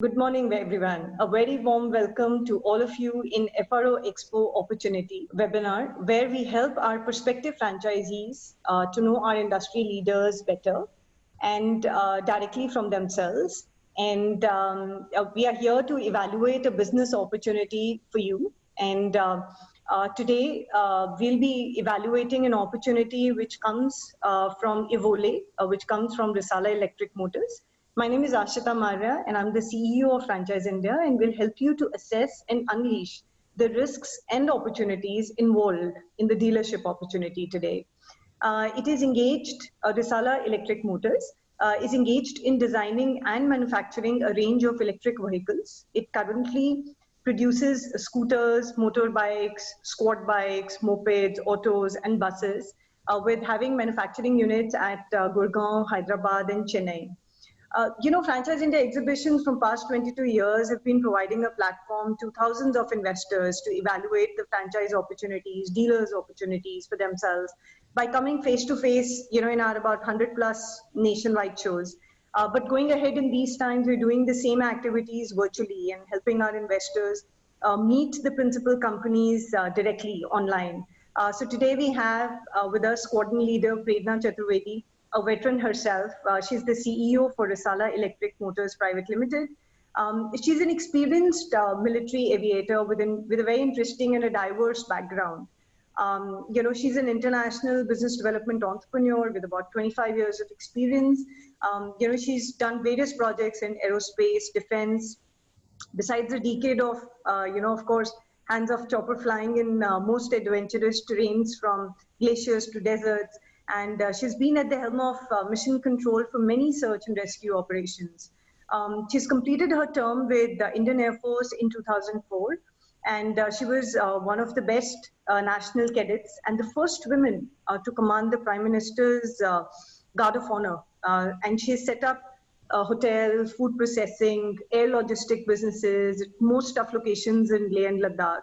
Good morning, everyone. A very warm welcome to all of you in FRO Expo Opportunity webinar, where we help our prospective franchisees to know our industry leaders better and directly from themselves. And we are here to evaluate a business opportunity for you. And today we'll be evaluating an opportunity which comes from Evole, which comes from Risala Electric Motors. My name is Ashita Marya, and I'm the CEO of Franchise India, and will help you to assess and unleash the risks and opportunities involved in the dealership opportunity today. It is engaged, Risala Electric Motors is engaged in designing and manufacturing a range of electric vehicles. It currently produces scooters, motorbikes, squad bikes, mopeds, autos, and buses, with having manufacturing units at Gurgaon, Hyderabad, and Chennai. Franchise India exhibitions from past 22 years have been providing a platform to thousands of investors to evaluate the franchise opportunities, dealers opportunities for themselves by coming face to face, in our about 100 plus nationwide shows. But going ahead in these times, we're doing the same activities virtually and helping our investors meet the principal companies directly online. So today we have with us squadron leader Prerna Chaturvedi, a veteran herself. She's the CEO for Risala Electric Motors Private Limited. She's an experienced military aviator with a very interesting and a diverse background. She's an international business development entrepreneur with about 25 years of experience. She's done various projects in aerospace, defense, besides a decade of, of course, hands-off chopper flying in most adventurous terrains from glaciers to deserts. And she's been at the helm of mission control for many search and rescue operations. She's completed her term with the Indian Air Force in 2004, and she was one of the best national cadets and the first woman to command the Prime Minister's Guard of Honor. And she has set up hotels, food processing, air logistic businesses, most tough locations in Leh and Ladakh.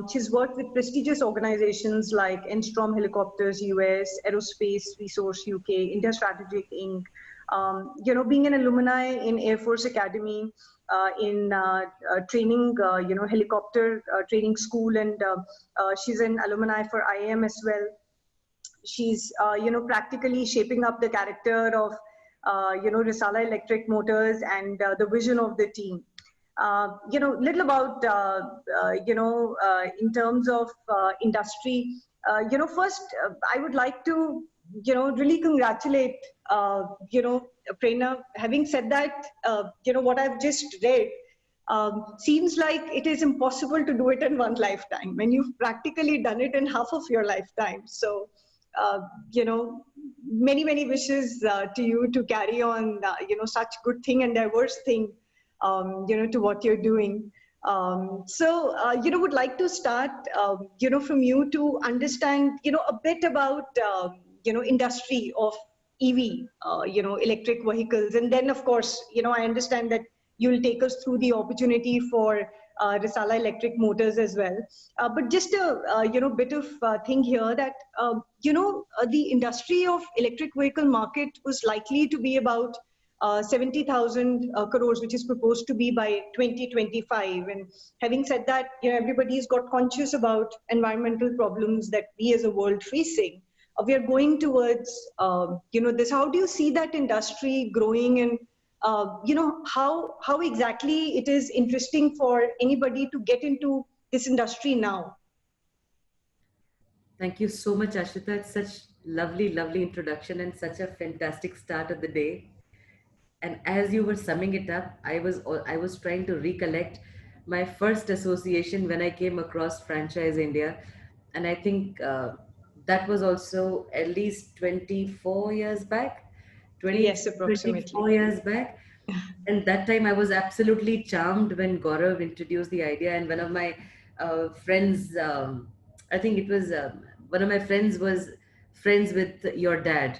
She's worked with prestigious organizations like Enstrom Helicopters US, Aerospace Resource UK, India Strategic Inc. Being an alumni in Air Force Academy, in training, helicopter training school, and she's an alumni for IAM as well. She's, practically shaping up the character of, Risala Electric Motors and the vision of the team. Little about, in terms of industry, first, I would like to, really congratulate, Prerna. Having said that, what I've just read, seems like it is impossible to do it in one lifetime when you've practically done it in half of your lifetime. So, uh, you know, many wishes to you to carry on, such good thing and diverse thing, to what you're doing. Would like to start, from you to understand, a bit about, industry of EV, electric vehicles. And then, of course, I understand that you'll take us through the opportunity for Risala Electric Motors as well. But just a, bit of thing here that, the industry of electric vehicle market was likely to be about 70,000 crores, which is proposed to be by 2025. And having said that, everybody's got conscious about environmental problems that we as a world facing. We are going towards, this. How do you see that industry growing, and how exactly it is interesting for anybody to get into this industry now? Thank you so much, Ashita. It's such lovely introduction and such a fantastic start of the day. And as you were summing it up, I was trying to recollect my first association when I came across Franchise India, and I think that was also at least 24 years back, 20 Yes, 24 approximately. years back. And that time I was absolutely charmed when Gaurav introduced the idea, and one of my friends, I think it was one of my friends was friends with your dad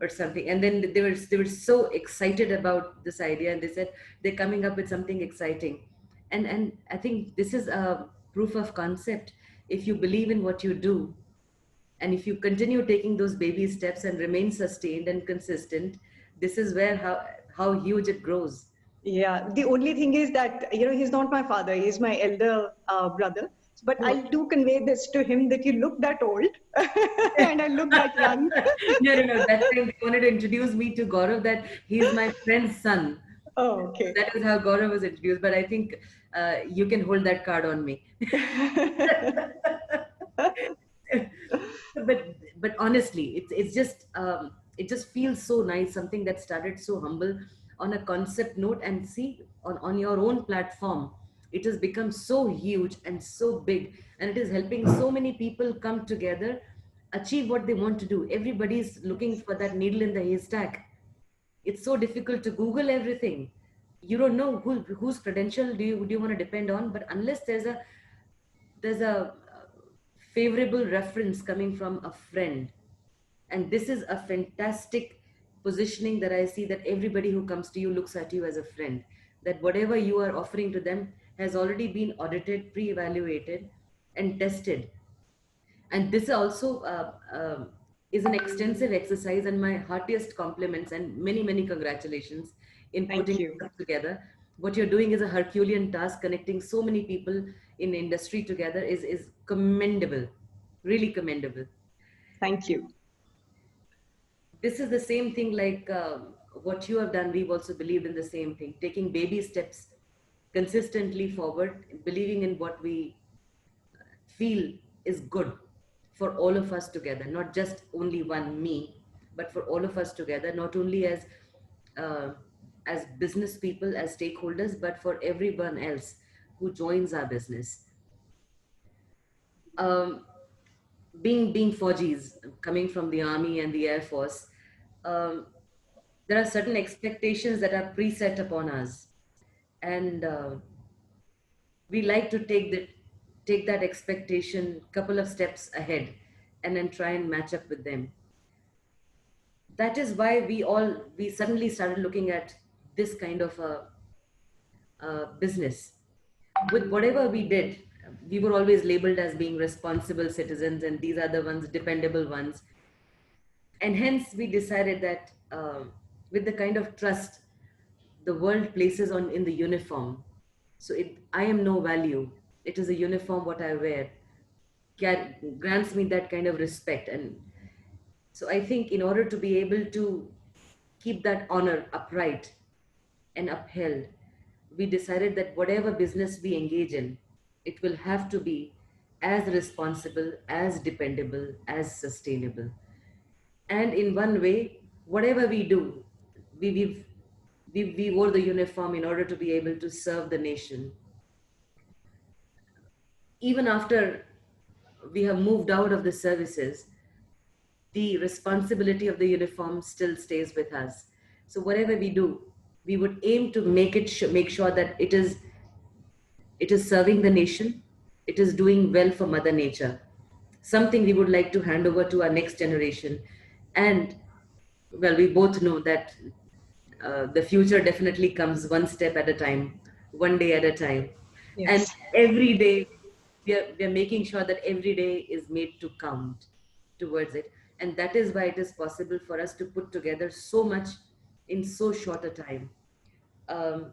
or something, and then they were so excited about this idea, and they said they're coming up with something exciting. And I think this is a proof of concept. If you believe in what you do, and if you continue taking those baby steps and remain sustained and consistent, this is where how huge it grows. Yeah, the only thing is that, he's not my father, he's my elder brother. But Oh. I do convey this to him that you look that old and I look that young. No, no, no. That time they wanted to introduce me to Gaurav that he's my friend's son. Oh, okay. That is how Gaurav was introduced. But I think you can hold that card on me. but honestly, it just feels so nice. Something that started so humble on a concept note, and see on your own platform, it has become so huge and so big, and it is helping so many people come together, achieve what they want to do. Everybody's looking for that needle in the haystack. It's so difficult to Google everything. You don't know whose credential do you want to depend on, but unless there's a favorable reference coming from a friend, and this is a fantastic positioning that I see, that everybody who comes to you looks at you as a friend, that whatever you are offering to them has already been audited, pre-evaluated, and tested. And this also is an extensive exercise, and my heartiest compliments and many many congratulations in Thank putting you. it together. What you're doing is a Herculean task. Connecting so many people in industry together is commendable, really commendable. Thank you. This is the same thing like what you have done. We've also believed in the same thing, taking baby steps consistently forward, believing in what we feel is good for all of us together, not just only one me, but for all of us together, not only uh, as business people, as stakeholders, but for everyone else who joins our business. Um, being Fauji's, coming from the army and the air force, um, there are certain expectations that are preset upon us, and we like to take that expectation couple of steps ahead, and then try and match up with them. That is why we suddenly started looking at this kind of a business. With whatever we did, we were always labeled as being responsible citizens, and these are the ones, dependable ones. And hence we decided that with the kind of trust the world places on in the uniform, so I am no value, it is a uniform what I wear grants me that kind of respect. And so I think in order to be able to keep that honor upright and upheld, we decided that whatever business we engage in, it will have to be as responsible, as dependable, as sustainable. And in one way, whatever we do, we, we've, we wore the uniform in order to be able to serve the nation. Even after we have moved out of the services, the responsibility of the uniform still stays with us. So whatever we do, we would aim to make sure that it is serving the nation, it is doing well for Mother Nature, something we would like to hand over to our next generation. And well, we both know that the future definitely comes one step at a time, one day at a time. And Yes. every day, we are making sure that every day is made to count towards it. And that is why it is possible for us to put together so much in so short a time. Um,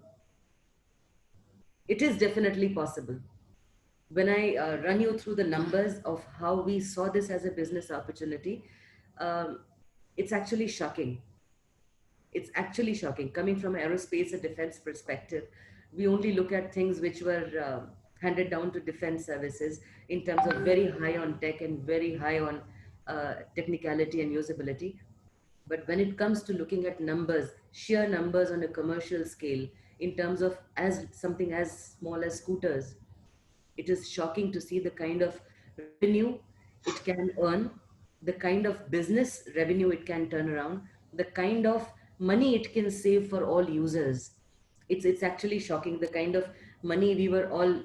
it is definitely possible. When I run you through the numbers of how we saw this as a business opportunity, um, it's actually shocking. It's actually shocking. Coming from an aerospace and defense perspective, we only look at things which were handed down to defense services in terms of very high on tech and very high on technicality and usability. But when it comes to looking at numbers, sheer numbers on a commercial scale, in terms of as something as small as scooters, it is shocking to see the kind of revenue it can earn, the kind of business revenue it can turn around, the kind of money it can save for all users. It's actually shocking the kind of money we were all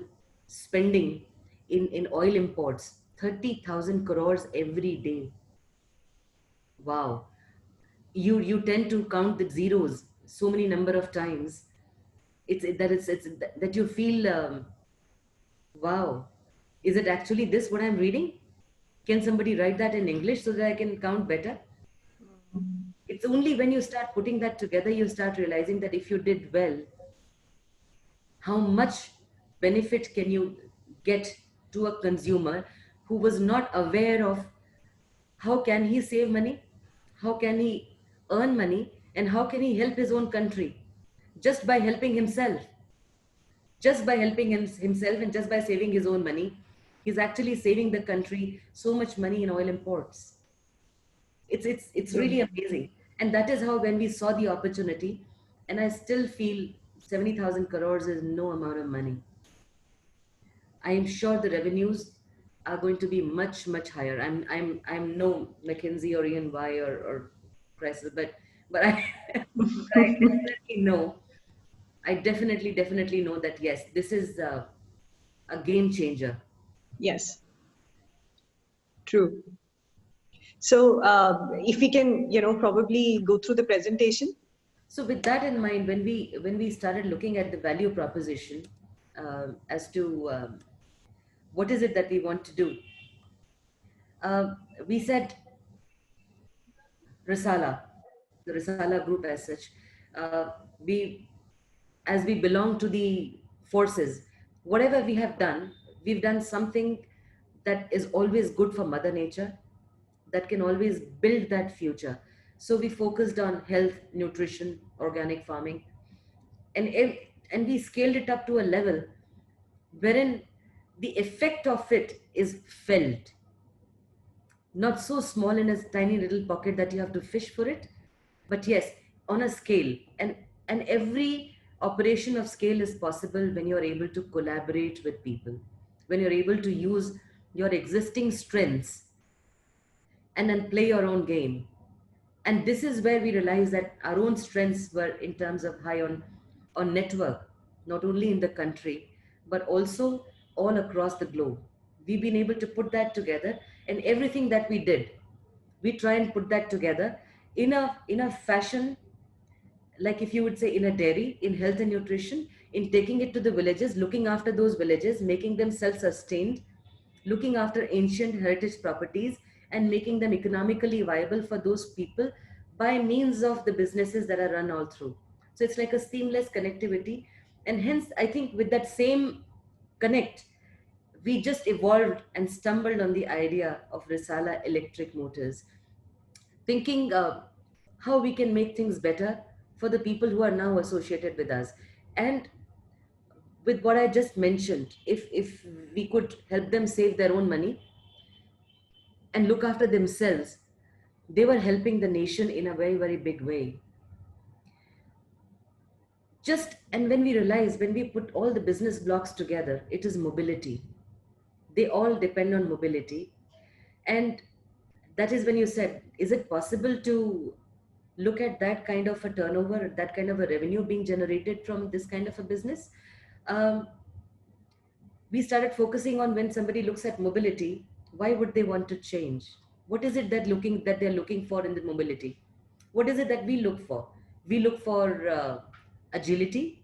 spending in oil imports. 30,000 crores every day. Wow. You tend to count the zeros so many number of times. It's that you feel wow, is it actually this what I'm reading? Can somebody write that in English so that I can count better? It's only when you start putting that together, you start realizing that if you did well, how much benefit can you get to a consumer who was not aware of how can he save money, how can he earn money, and how can he help his own country just by helping himself, just by helping himself and just by saving his own money. He's actually saving the country so much money in oil imports. It's True. really amazing. And that is how, when we saw the opportunity, and I still feel 70,000 crores is no amount of money. I am sure the revenues are going to be much, much higher. I'm no McKinsey or EY or Crisis, but I, but I definitely know, I definitely know that yes, this is a game changer. Yes, true. So if we can, probably go through the presentation. So with that in mind, when we started looking at the value proposition, as to what is it that we want to do, uh, we said Risala, the Risala group as such, we, as we belong to the forces, whatever we have done, we've done something that is always good for Mother Nature, that can always build that future. So we focused on health, nutrition, organic farming, and we scaled it up to a level wherein the effect of it is felt, not so small in a tiny little pocket that you have to fish for it, but yes, on a scale. And every operation of scale is possible when you're able to collaborate with people, when you're able to use your existing strengths and then play your own game. And this is where we realize that our own strengths were in terms of high on network, not only in the country but also all across the globe. We've been able to put that together, and everything that we did, we try and put that together in a fashion, like, if you would say, in a dairy, in health and nutrition, in taking it to the villages, looking after those villages, making them self-sustained, looking after ancient heritage properties, and making them economically viable for those people by means of the businesses that are run all through. So it's like a seamless connectivity. And hence, I think with that same connect, we just evolved and stumbled on the idea of Risala electric motors, thinking how we can make things better for the people who are now associated with us. And with what I just mentioned, if we could help them save their own money and look after themselves, they were helping the nation in a very, very big way. Just, and when we realize, when we put all the business blocks together, it is mobility. They all depend on mobility. And that is when you said, is it possible to look at that kind of a turnover, that kind of a revenue being generated from this kind of a business? Um, we started focusing on, when somebody looks at mobility, why would they want to change? What is it that they're looking for in the mobility? What is it that we look for? We look for agility.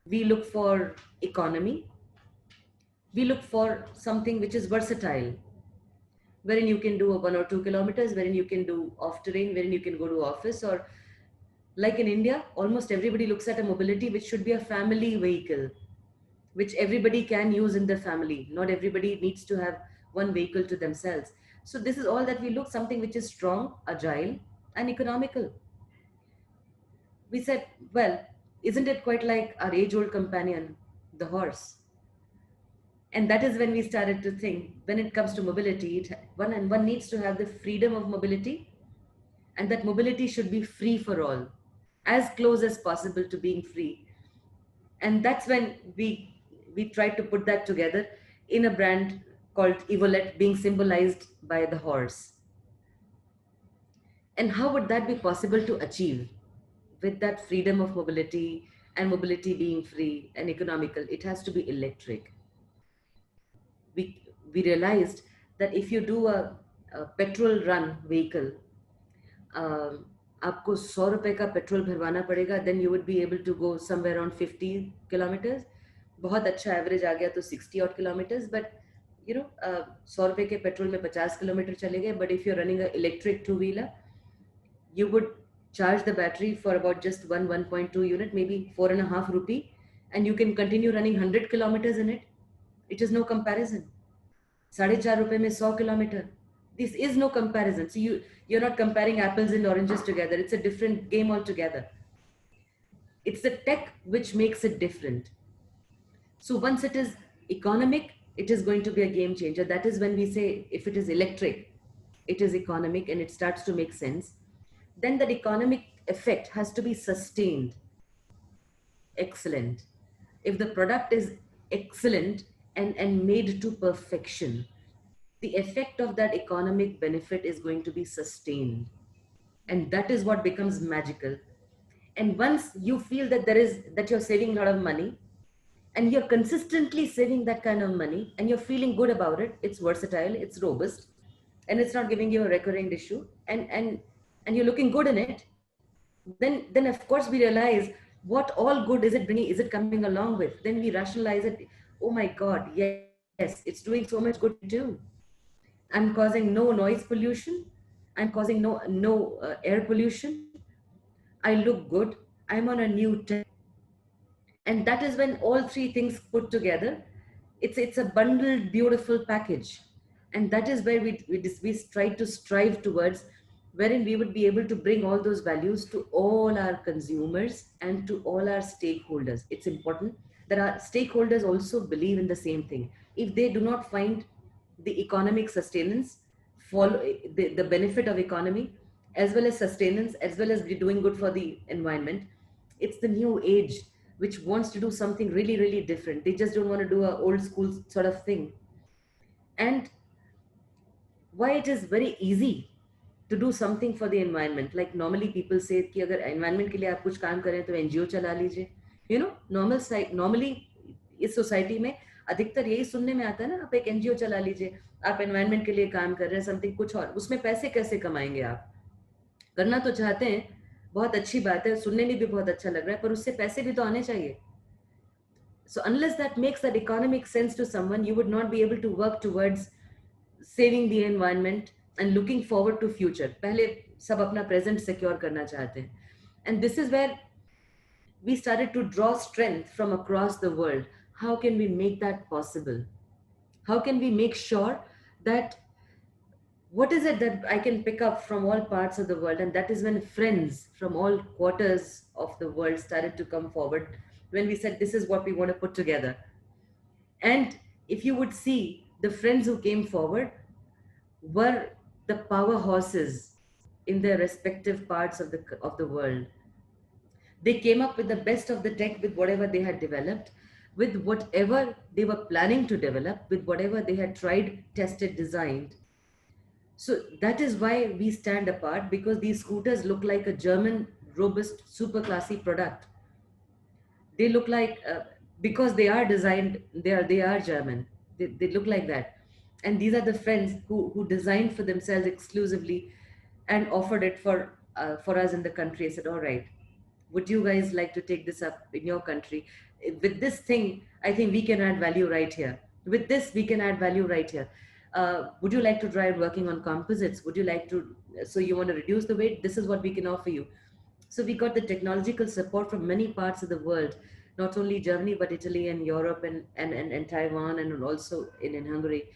We look for economy. We look for something which is versatile, wherein you can do a 1 or 2 kilometers, wherein you can do off terrain, wherein you can go to office, or like in India, almost everybody looks at a mobility which should be a family vehicle, which everybody can use in their family. Not everybody needs to have one vehicle to themselves. So this is all that we look, something which is strong, agile, and economical. We said, well, isn't it quite like our age-old companion, the horse? And that is when we started to think, when it comes to mobility, one needs to have the freedom of mobility, and that mobility should be free for all, as close as possible to being free. And that's when we tried to put that together in a brand called Evolet, being symbolized by the horse. And how would that be possible to achieve with that freedom of mobility, and mobility being free and economical? It has to be electric. We realized that if you do a petrol run vehicle, आपको 100 रुपए का petrol भरवाना पड़ेगा, then you would be able to go somewhere around 50 kilometers. बहुत अच्छा average आ गया तो 60 odd kilometers, but 100 रुपए के पेट्रोल में 50 किलोमीटर चले गए. But if you're running an electric two-wheeler, you would charge the battery for about just 1.2 unit, maybe 4.5 rupee, and you can continue running 100 kilometers in it. It is no comparison. 4.5 rupees में 100 kilometer. This is no comparison. So you're not comparing apples and oranges together. It's a different game altogether. It's the tech which makes it different. So once it is economic, it is going to be a game changer. That is when we say if it is electric, it is economic and it starts to make sense. Then that economic effect has to be sustained. Excellent. If the product is excellent and made to perfection, the effect of that economic benefit is going to be sustained. And that is what becomes magical. And once you feel that you're saving a lot of money, and you're consistently saving that kind of money, and you're feeling good about it, it's versatile, it's robust, and it's not giving you a recurring issue, and you're looking good in it, then of course we realize what all good is it bringing, is it coming along with? Then we rationalize it. Oh my God, yes, it's doing so much good too. I'm causing no noise pollution. I'm causing no air pollution. I look good. I'm on a new tech. And that is when all three things put together, it's a bundled, beautiful package. And that is where we try to strive towards, wherein we would be able to bring all those values to all our consumers and to all our stakeholders. It's important that our stakeholders also believe in the same thing. If they do not find the economic sustenance, follow the benefit of economy, as well as sustenance, as well as doing good for the environment, it's the new age which wants to do something really, really different. They just don't want to do a old school sort of thing. And why it is very easy to do something for the environment. Like normally people say कि अगर environment के लिए आप कुछ काम करें तो NGO चला लीजिए. You know, normally इस society में अधिकतर यही सुनने में आता है ना, आप एक NGO चला लीजिए, आप environment के लिए काम कर रहे हैं, something कुछ और, उसमें पैसे कैसे कमाएंगे आप? करना तो चाहते हैं, बहुत अच्छी बात है, सुनने में भी बहुत अच्छा लग रहा है, पर उससे पैसे भी तो आने चाहिए. So unless that makes that economic sense to someone, you would not be able to work towards saving the environment and looking forward to future. पहले सब अपना present secure करना चाहते हैं. And this is where we started to draw strength from across the world. How can we make that possible? How can we make sure that what is it that I can pick up from all parts of the world? And that is when friends from all quarters of the world started to come forward, when we said, this is what we want to put together. And if you would see, the friends who came forward were the power horses in their respective parts of the world. They came up with the best of the tech, with whatever they had developed, with whatever they were planning to develop, with whatever they had tried, tested, designed. So that is why we stand apart, because these scooters look like a German, robust, super classy product. They look like, because they are designed, they are German. They look like that. And these are the friends who designed for themselves exclusively and offered it for us in the country. I said, all right, would you guys like to take this up in your country? With this thing, I think we can add value right here. With this, we can add value right here. Would you like to try working on composites? Would you like to, so you want to reduce the weight? This is what we can offer you. So we got the technological support from many parts of the world, not only Germany, but Italy and Europe and Taiwan, and also in Hungary.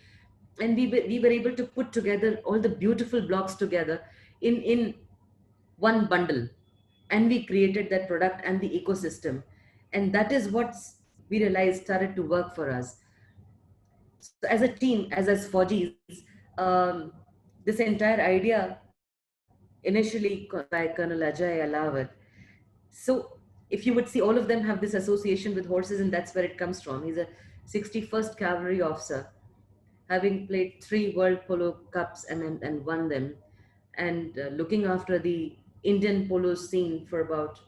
And we were able to put together all the beautiful blocks together in one bundle. And we created that product and the ecosystem. And that is what we realized started to work for us. So as a team, as Fauji's, this entire idea initially by Colonel Ajay Alawat. So if you would see, all of them have this association with horses, and that's where it comes from. He's a 61st Cavalry officer, having played 3 World Polo Cups and won them, and looking after the Indian polo scene for about,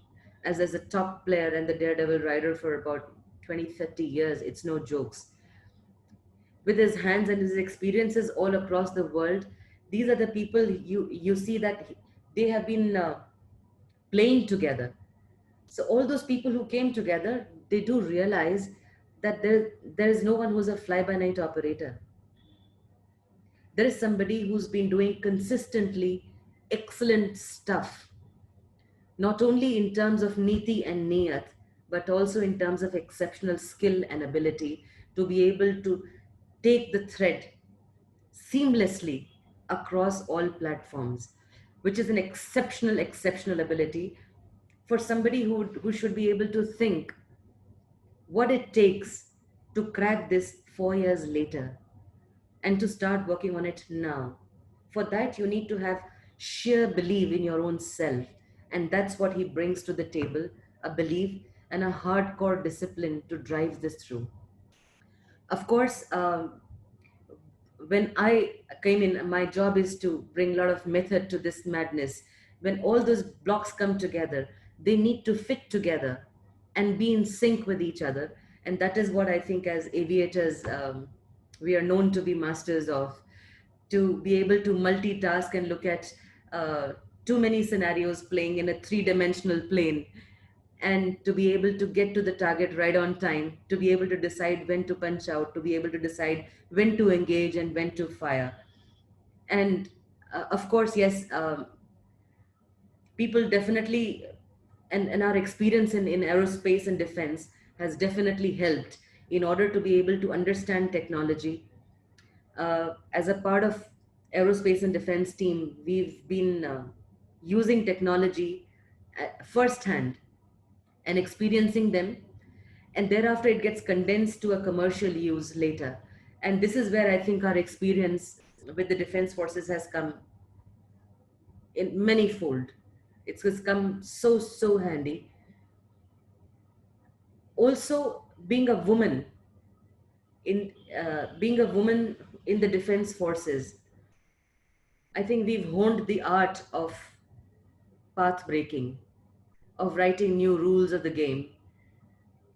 as a top player and the daredevil rider for about 20, 30 years. It's no jokes. With his hands and his experiences all across the world, these are the people you see that they have been playing together. So all those people who came together, they do realize that there is no one who's a fly-by-night operator. There is somebody who's been doing consistently excellent stuff, not only in terms of niti and niyat, but also in terms of exceptional skill and ability to be able to take the thread seamlessly across all platforms, which is an exceptional ability for somebody who should be able to think what it takes to crack this 4 years later and to start working on it now. For that, you need to have sheer belief in your own self. And that's what he brings to the table, a belief and a hardcore discipline to drive this through. Of course, when I came in, my job is to bring a lot of method to this madness. When all those blocks come together, they need to fit together and be in sync with each other. And that is what I think as aviators, we are known to be masters of, to be able to multitask and look at too many scenarios playing in a three-dimensional plane, and to be able to get to the target right on time, to be able to decide when to punch out, to be able to decide when to engage and when to fire. And of course, yes, people definitely, and our experience in aerospace and defense has definitely helped in order to be able to understand technology. As a part of aerospace and defense team, we've been using technology firsthand and experiencing them, and thereafter it gets condensed to a commercial use later. And this is where I think our experience with the defense forces has come in manyfold. It's just come so handy. Also, being a woman in the defense forces, I think we've honed the art of path breaking, of writing new rules of the game,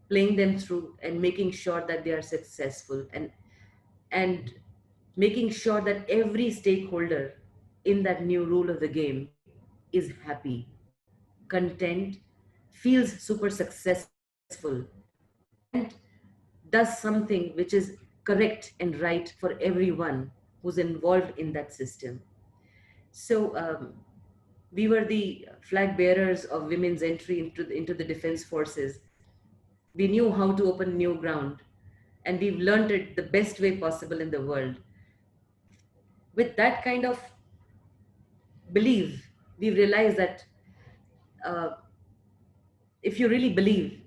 playing them through and making sure that they are successful, and making sure that every stakeholder in that new rule of the game is happy, content, feels super successful, and does something which is correct and right for everyone who's involved in that system. So we were the flag bearers of women's entry into the defense forces. We knew how to open new ground, and we've learned it the best way possible in the world. With that kind of belief, we realize that uh, if you really believe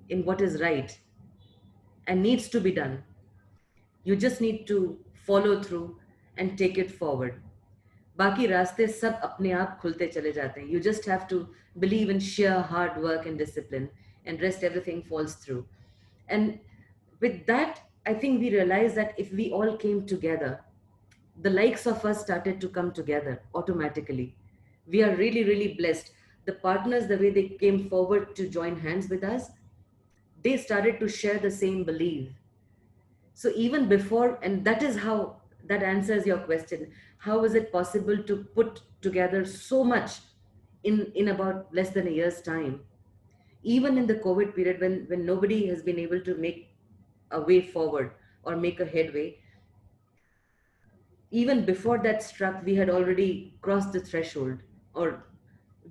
in what is right and needs to be done, you just need to follow through and take it forward. बाकी रास्ते सब अपने आप खुलते चले जाते हैं. You just have to believe in sheer hard work and discipline, and rest everything falls through. And with that, I think we realized that if we all came together, the likes of us started to come together automatically. We are really blessed. The partners, the way they came forward to join hands with us, they started to share the same belief. So even before, and that is how that answers your question. How is it possible to put together so much in about less than a year's time? Even in the COVID period, when nobody has been able to make a way forward or make a headway, even before that struck, we had already crossed the threshold, or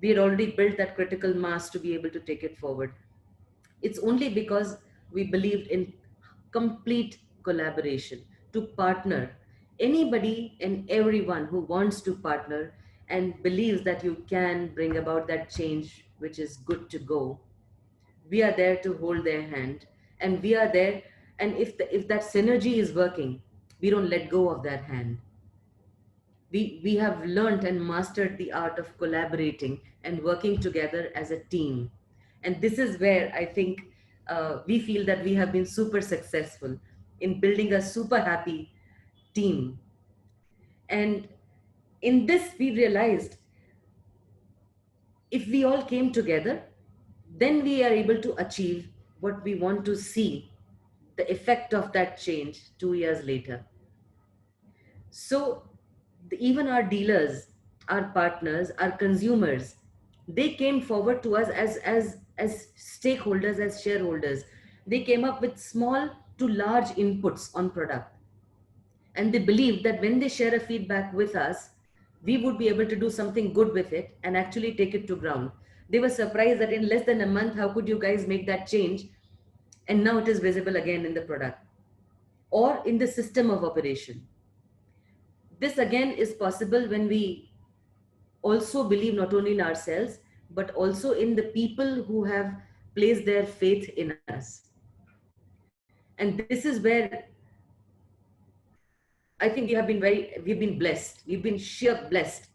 we had already built that critical mass to be able to take it forward. It's only because we believed in complete collaboration, to partner. Anybody and everyone who wants to partner and believes that you can bring about that change which is good to go, we are there to hold their hand, and we are there. And if that synergy is working, we don't let go of that hand. We have learned and mastered the art of collaborating and working together as a team. And this is where I think we feel that we have been super successful in building a super happy team. And in this, we realized if we all came together, then we are able to achieve what we want to see, the effect of that change 2 years later. So even our dealers, our partners, our consumers, they came forward to us as stakeholders, as shareholders. They came up with small to large inputs on product, and they believed that when they share a feedback with us, we would be able to do something good with it and actually take it to ground. They were surprised that in less than a month, how could you guys make that change? And now it is visible again in the product or in the system of operation. This again is possible when we also believe not only in ourselves, but also in the people who have placed their faith in us. And this is where I think we've been blessed. We've been sheer blessed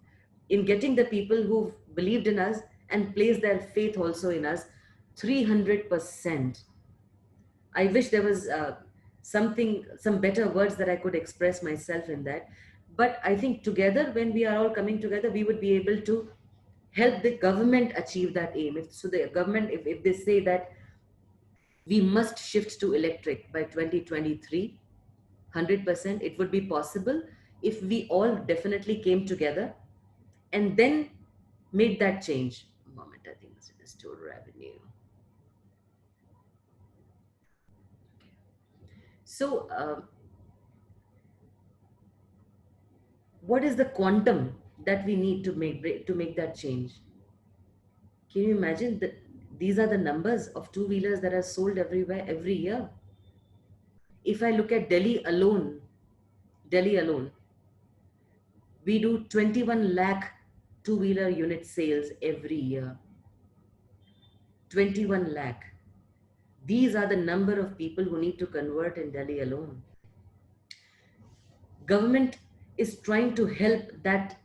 in getting the people who've believed in us and placed their faith also in us 300%. I wish there was some better words that I could express myself in that. But I think together, when we are all coming together, we would be able to help the government achieve that aim. So the government, if they say that we must shift to electric by 2023, 100%, it would be possible if we all definitely came together and then made that change. A moment, I think this is total revenue. So, what is the quantum that we need to make that change? Can you imagine that these are the numbers of two-wheelers that are sold everywhere every year? If I look at Delhi alone, we do 21 lakh two-wheeler unit sales every year. 21 lakh. These are the number of people who need to convert in Delhi alone. Government is trying to help that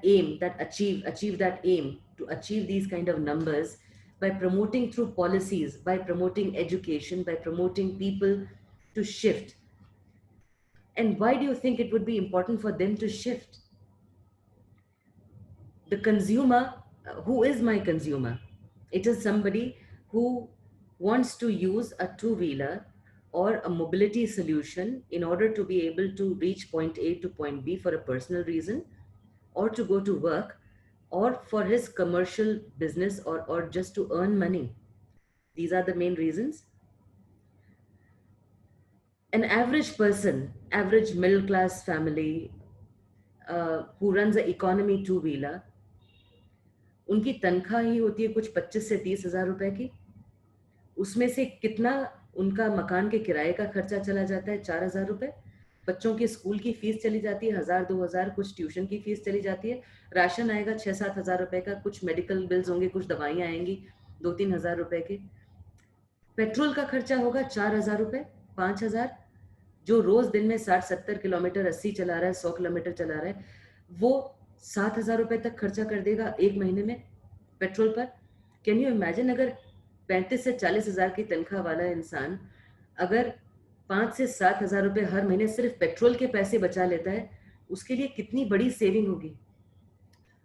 aim, that achieve that aim, to achieve these kind of numbers by promoting through policies, by promoting education, by promoting people to shift. And why do you think it would be important for them to shift? The consumer, who is my consumer? It is somebody who wants to use a two-wheeler or a mobility solution in order to be able to reach point A to point B for a personal reason, or to go to work, or for his commercial business, or just to earn money. These are the main reasons. An average person, average middle class family who runs an economy two-wheeler, उनकी तनख्वाह ही होती है कुछ 25 से 30 हजार रुपए की. उसमें से कितना उनका मकान के किराए का खर्चा चला जाता है? 4,000 रुपए. बच्चों की स्कूल की फीस चली जाती है 1,000-2,000, कुछ ट्यूशन की फीस चली जाती है, राशन आएगा 6-7 हजार रुपए का, कुछ मेडिकल बिल्स होंगे, कुछ दवाइयाँ आएंगी 2-3 हजार रुपए के. पेट्रोल का खर्चा होगा 4,000 रुपए, 5,000. जो रोज दिन में 60-70 किलोमीटर 80 चला रहा है, 100 किलोमीटर चला रहा है, वो 7,000 रुपए तक खर्चा कर देगा एक महीने में पेट्रोल पर. कैन यू इमेजिन, अगर 35 से 40 हजार की तनख्वाह वाला इंसान अगर 5 से 7 हजार रुपए हर महीने सिर्फ पेट्रोल के पैसे बचा लेता है, उसके लिए कितनी बड़ी सेविंग होगी.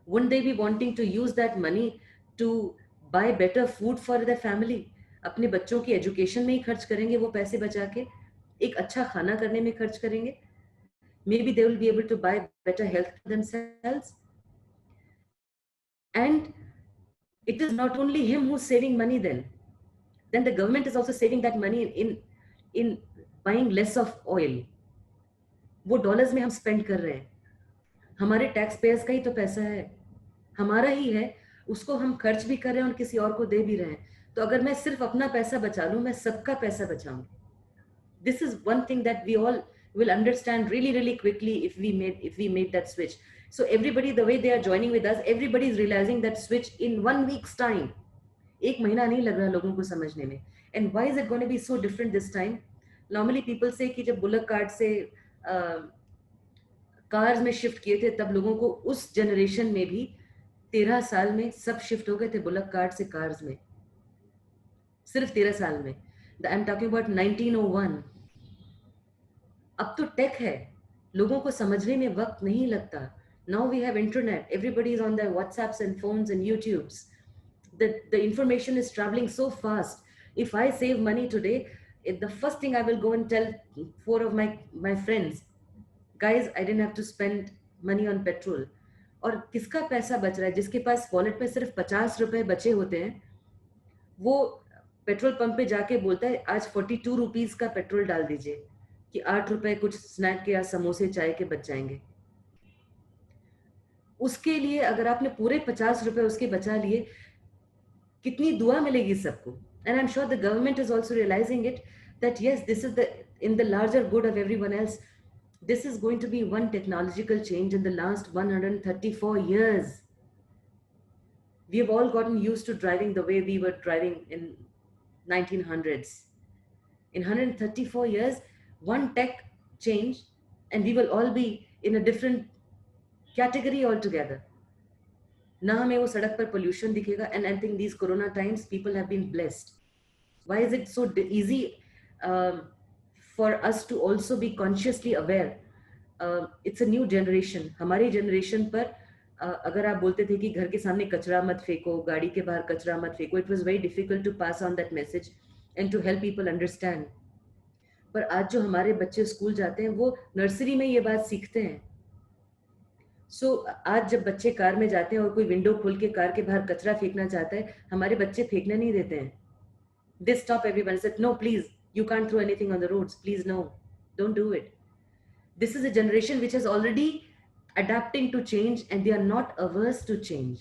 Wouldn't they be wanting to use that money to buy better food for their family? अपने बच्चों की एजुकेशन में ही खर्च करेंगे वो पैसे बचा के, एक अच्छा खाना करने में खर्च करेंगे. Maybe they will be able to buy better health for themselves. And it is not only him who's saving money then the government is also saving that money in buying less of oil. वो dollars में हम spend कर रहे हैं, हमारे tax payers का ही तो पैसा है, हमारा ही है, उसको हम खर्च भी कर रहे हैं और किसी और को दे भी रहे हैं. तो अगर मैं सिर्फ अपना पैसा बचा लूं, मैं सबका पैसा बचाऊं. This is one thing that we all will understand really quickly if we made that switch. So everybody, the way they are joining with us, everybody is realizing that switch in 1 week's time. एक महीना नहीं लग रहा लोगों को समझने में. And why is it going to be so different this time? Normally people say कि जब बुलक कार्ट से कार्स में शिफ्ट किए थे, तब लोगों को उस जनरेशन में भी 13 साल में सब शिफ्ट हो गए थे बुलक कार्ट से कार्स में, सिर्फ 13 साल में. I am talking about 1901. अब तो टेक है, लोगों को समझने में वक्त नहीं लगता. Now we have internet, everybody is on their WhatsApps and phones and YouTubes. The information is traveling so fast. If I save money today, the first thing I will go and tell 4 of my friends, guys, I didn't have to spend money on petrol. और किसका पैसा बच रहा है? जिसके पास wallet में सिर्फ 50 रुपए बचे होते हैं, वो पेट्रोल पंप पे जाके बोलता है आज 42 रुपीज का पेट्रोल डाल दीजिए कि 8 रुपए कुछ स्नैक के या समोसे चाय के बच जाएंगे. उसके लिए अगर आपने पूरे 50 रुपए उसके बचा लिए, कितनी दुआ मिलेगी सबको. And I'm sure the government is also realizing it, that yes, this is the, in the larger good of everyone else, this is going to be one technological change in the last 134 years. We have all gotten used to driving the way we were driving in 1900s. In 134 years, one tech change, and we will all be in a different category altogether. ना हमें वो सड़क पर pollution दिखेगा, and I think these corona times people have been blessed. Why is it so easy for us to also be consciously aware? It's a new generation. हमारी generation पर अगर आप बोलते थे कि घर के सामने कचरा मत फेंको, गाड़ी के बाहर कचरा मत फेंको, it was very difficult to pass on that message and to help people understand. पर आज जो हमारे बच्चे स्कूल जाते हैं वो नर्सरी में ये बात सीखते हैं. सो आज जब बच्चे कार में जाते हैं और कोई विंडो खोल के कार के बाहर कचरा फेंकना चाहता है, हमारे बच्चे फेंकने नहीं देते हैं. They stop everyone and said, no, please, you can't throw anything on the roads. Please, no, don't do it. This is a generation which is already adapting to change, and they are not averse to change.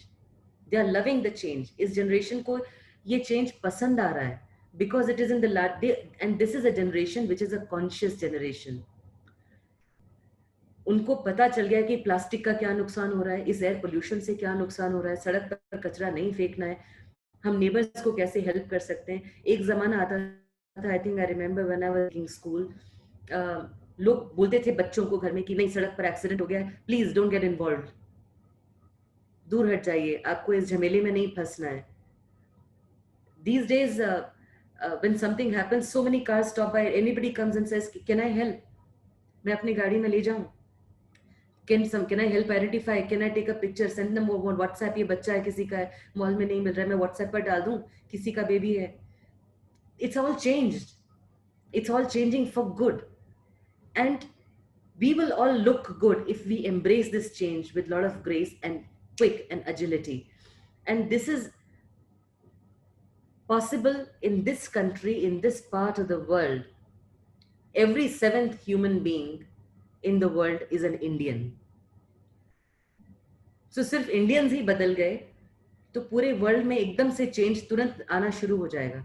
They are loving the change. इस generation को ये change पसंद आ रहा है because it is in the last, and this is a generation which is a conscious generation. उनको पता चल गया कि प्लास्टिक का क्या नुकसान हो रहा है, इस एयर पोल्यूशन से क्या नुकसान हो रहा है, सड़क पर कचरा नहीं फेंकना है, हम नेबर्स को कैसे हेल्प कर सकते हैं. एक जमाना आता था, I think I remember when I was in school, लोग बोलते थे बच्चों को घर में कि नहीं सड़क पर एक्सीडेंट हो गया है, प्लीज डोंट गेट इन्वॉल्व, दूर हट जाइए, आपको इस झमेले में नहीं फंसना है. These days, when something happens, so many cars stop by, anybody comes and says, can I help? मैं अपनी गाड़ी में ले जाऊं? Can I help identify? Can I take a picture? Send them over WhatsApp. ये बच्चा है, किसी का है, मॉल में नहीं मिल रहा है, मैं WhatsApp पर डाल दूं, किसी का बेबी है. It's all changed. It's all changing for good. And we will all look good if we embrace this change with a lot of grace and quick and agility. And this is possible in this country, in this part of the world. Every seventh human being in the world is an Indian. So सिर्फ Indians ही बदल गए तो पूरे world में एकदम से change तुरंत आना शुरू हो जाएगा.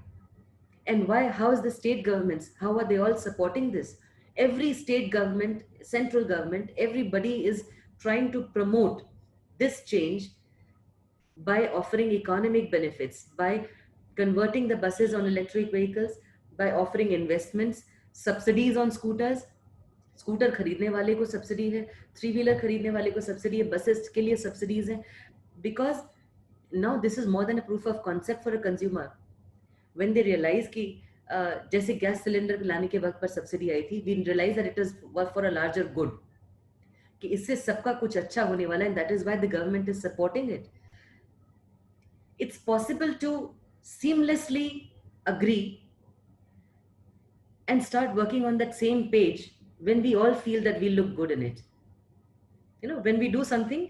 And why? How is the state governments? How are they all supporting this? Every state government, central government, everybody is trying to promote this change by offering economic benefits, by converting the buses on electric vehicles, by offering investments, subsidies on scooters. Scooter खरीदने वाले को subsidy है, three wheeler खरीदने वाले को subsidy है, buses के लिए सब्सिडीज हैं. Because now this is more than a proof of concept for a consumer. When they realise कि जैसे गैस सिलेंडर लाने के वक्त पर सब्सिडी आई थी, we realise that it is for a larger good, कि इससे सबका कुछ अच्छा होने वाला है, and that is why the government is supporting it. It's possible to seamlessly agree and start working on that same page when we all feel that we look good in it. You know, when we do something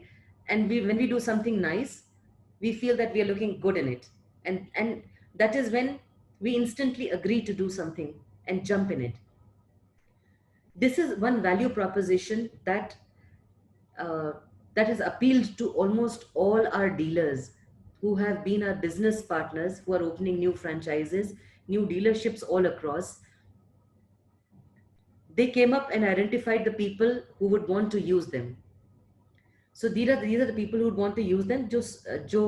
and when we do something nice, we feel that we are looking good in it. And that is when we instantly agree to do something and jump in it. This is one value proposition that has appealed to almost all our dealers who have been our business partners, who are opening new franchises, new dealerships all across. They came up and identified the people who would want to use them. So these are the people who would want to use them. जो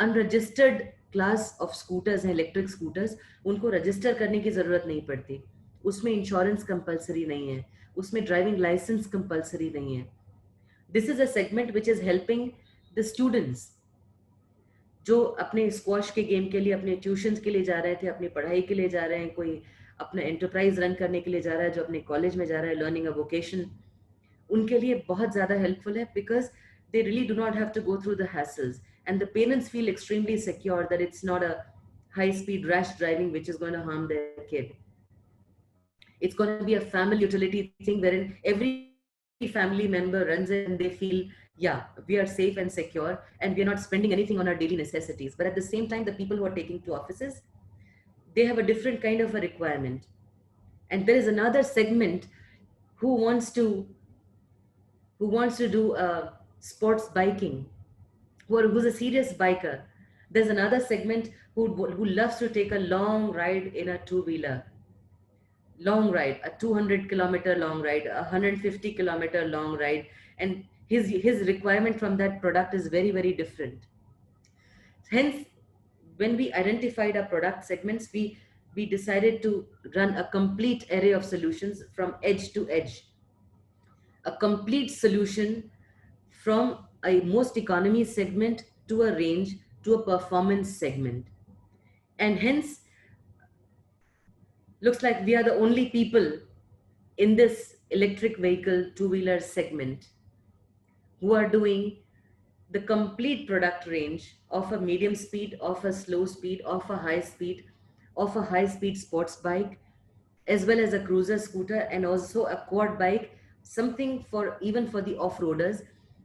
unregistered class of scooters हैं, electric scooters, उनको register करने की ज़रूरत नहीं पड़ती. उसमें insurance compulsory नहीं है, उसमें driving license compulsory नहीं है. This is a segment which is helping the students जो अपने स्क्वाश के गेम के लिए, अपने ट्यूशन्स के लिए जा रहे थे, अपनी पढ़ाई के लिए जा रहे हैं, कोई अपना एंटरप्राइज रन करने के लिए जा रहा है, जो अपने कॉलेज में जा रहा है, लर्निंग अ वोकेशन, उनके लिए बहुत ज़्यादा हेल्पफुल है, because they really do not have to go through the hassles, and the parents feel extremely secure that it's not a high speed rash driving which is going to harm their kid. It's going to be a family utility thing wherein every family member runs it and they feel, yeah, we are safe and secure and we are not spending anything on our daily necessities. But at the same time, the people who are taking to offices, they have a different kind of a requirement. And there is another segment who wants to do sports biking, who's a serious biker. There's another segment who loves to take a long ride in a two-wheeler, long ride, a 200-kilometer long ride, a 150-kilometer long ride, and his requirement from that product is very, very different. Hence, when we identified our product segments, we decided to run a complete array of solutions from edge to edge, a complete solution from a most economy segment to a range to a performance segment. And hence, looks like we are the only people in this electric vehicle two-wheeler segment who are doing the complete product range of a medium speed, of a slow speed, of a high speed, of a high speed sports bike, as well as a cruiser scooter, and also a quad bike, something for even for the off-roaders.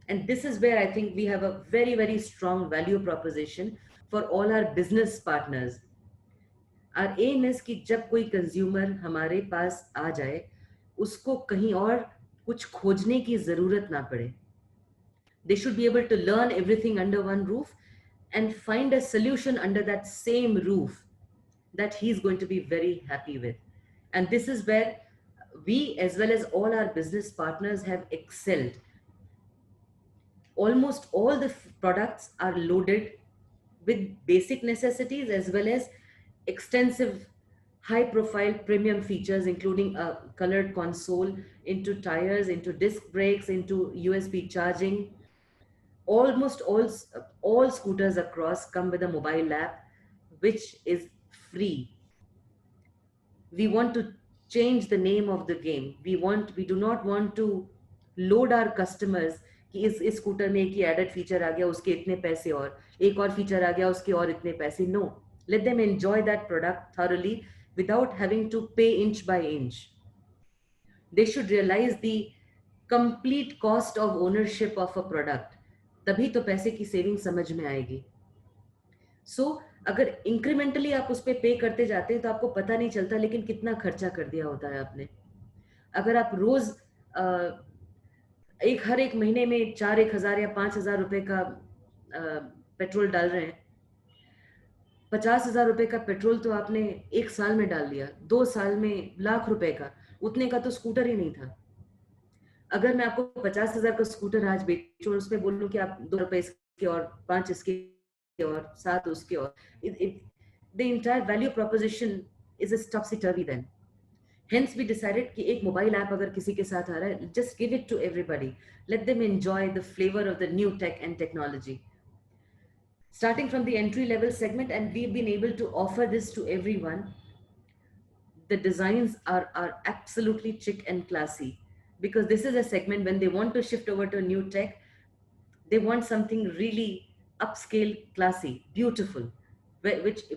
And this is where I think we have a very, very strong value proposition for all our business partners. Our aim is कि जब कोई consumer हमारे पास आ जाए, उसको कहीं और कुछ खोजने की जरूरत ना पड़े. They should be able to learn everything under one roof and find a solution under that same roof that he's going to be very happy with. And this is where we, as well as all our business partners, have excelled. Almost all the products are loaded with basic necessities as well as extensive high profile premium features, including a colored console, into tires, into disc brakes, into USB charging. Almost all scooters across come with a mobile app, which is free. We want to change the name of the game. We do not want to load our customers कि इस scooter में एक ही added feature आ गया, उसके इतने पैसे, और एक और फीचर आ गया, उसके और इतने पैसे. No, let them enjoy that product thoroughly without having to pay inch by inch. They should realize the complete cost of ownership of a product. तभी तो पैसे की सेविंग समझ में आएगी. सो अगर इंक्रीमेंटली आप उस पर पे करते जाते हैं तो आपको पता नहीं चलता, लेकिन कितना खर्चा कर दिया होता है आपने. अगर आप रोज हर एक महीने में 1,000 या 5,000 रुपए का पेट्रोल डाल रहे हैं, 50,000 रुपए का पेट्रोल तो आपने एक साल में डाल दिया, 2 साल में लाख रुपए का. उतने का तो स्कूटर ही नहीं था. अगर मैं आपको 50,000 का स्कूटर आज बेचूं और उसमें बोलूं कि आप 2 रुपए इसके और 5 इसके और 7 उसके और, the entire value proposition is a topsy-turvy then. Hence we decided कि एक मोबाइल ऐप अगर किसी के साथ आ रहा है, just give it to everybody. Let them enjoy the flavor of the new tech and technology. Starting from the entry level segment, and we've been able to offer this to everyone. The designs are absolutely chic and classy, because this is a segment when they want to shift over to new tech, they want something really upscale, classy, beautiful,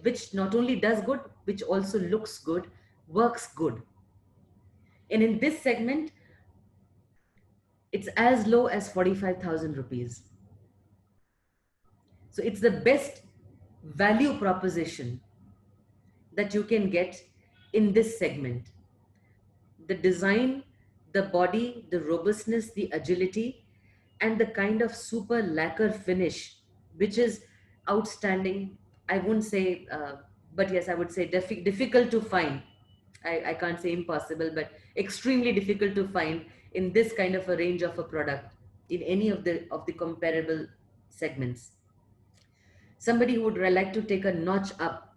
which not only does good, which also looks good, works good. And in this segment, it's as low as 45,000 rupees. So it's the best value proposition that you can get in this segment. The design, the body, the robustness, the agility, and the kind of super lacquer finish, which is outstanding. I wouldn't say, but yes, I would say difficult to find. I can't say impossible, but extremely difficult to find in this kind of a range of a product in any of the comparable segments. Somebody who would like to take a notch up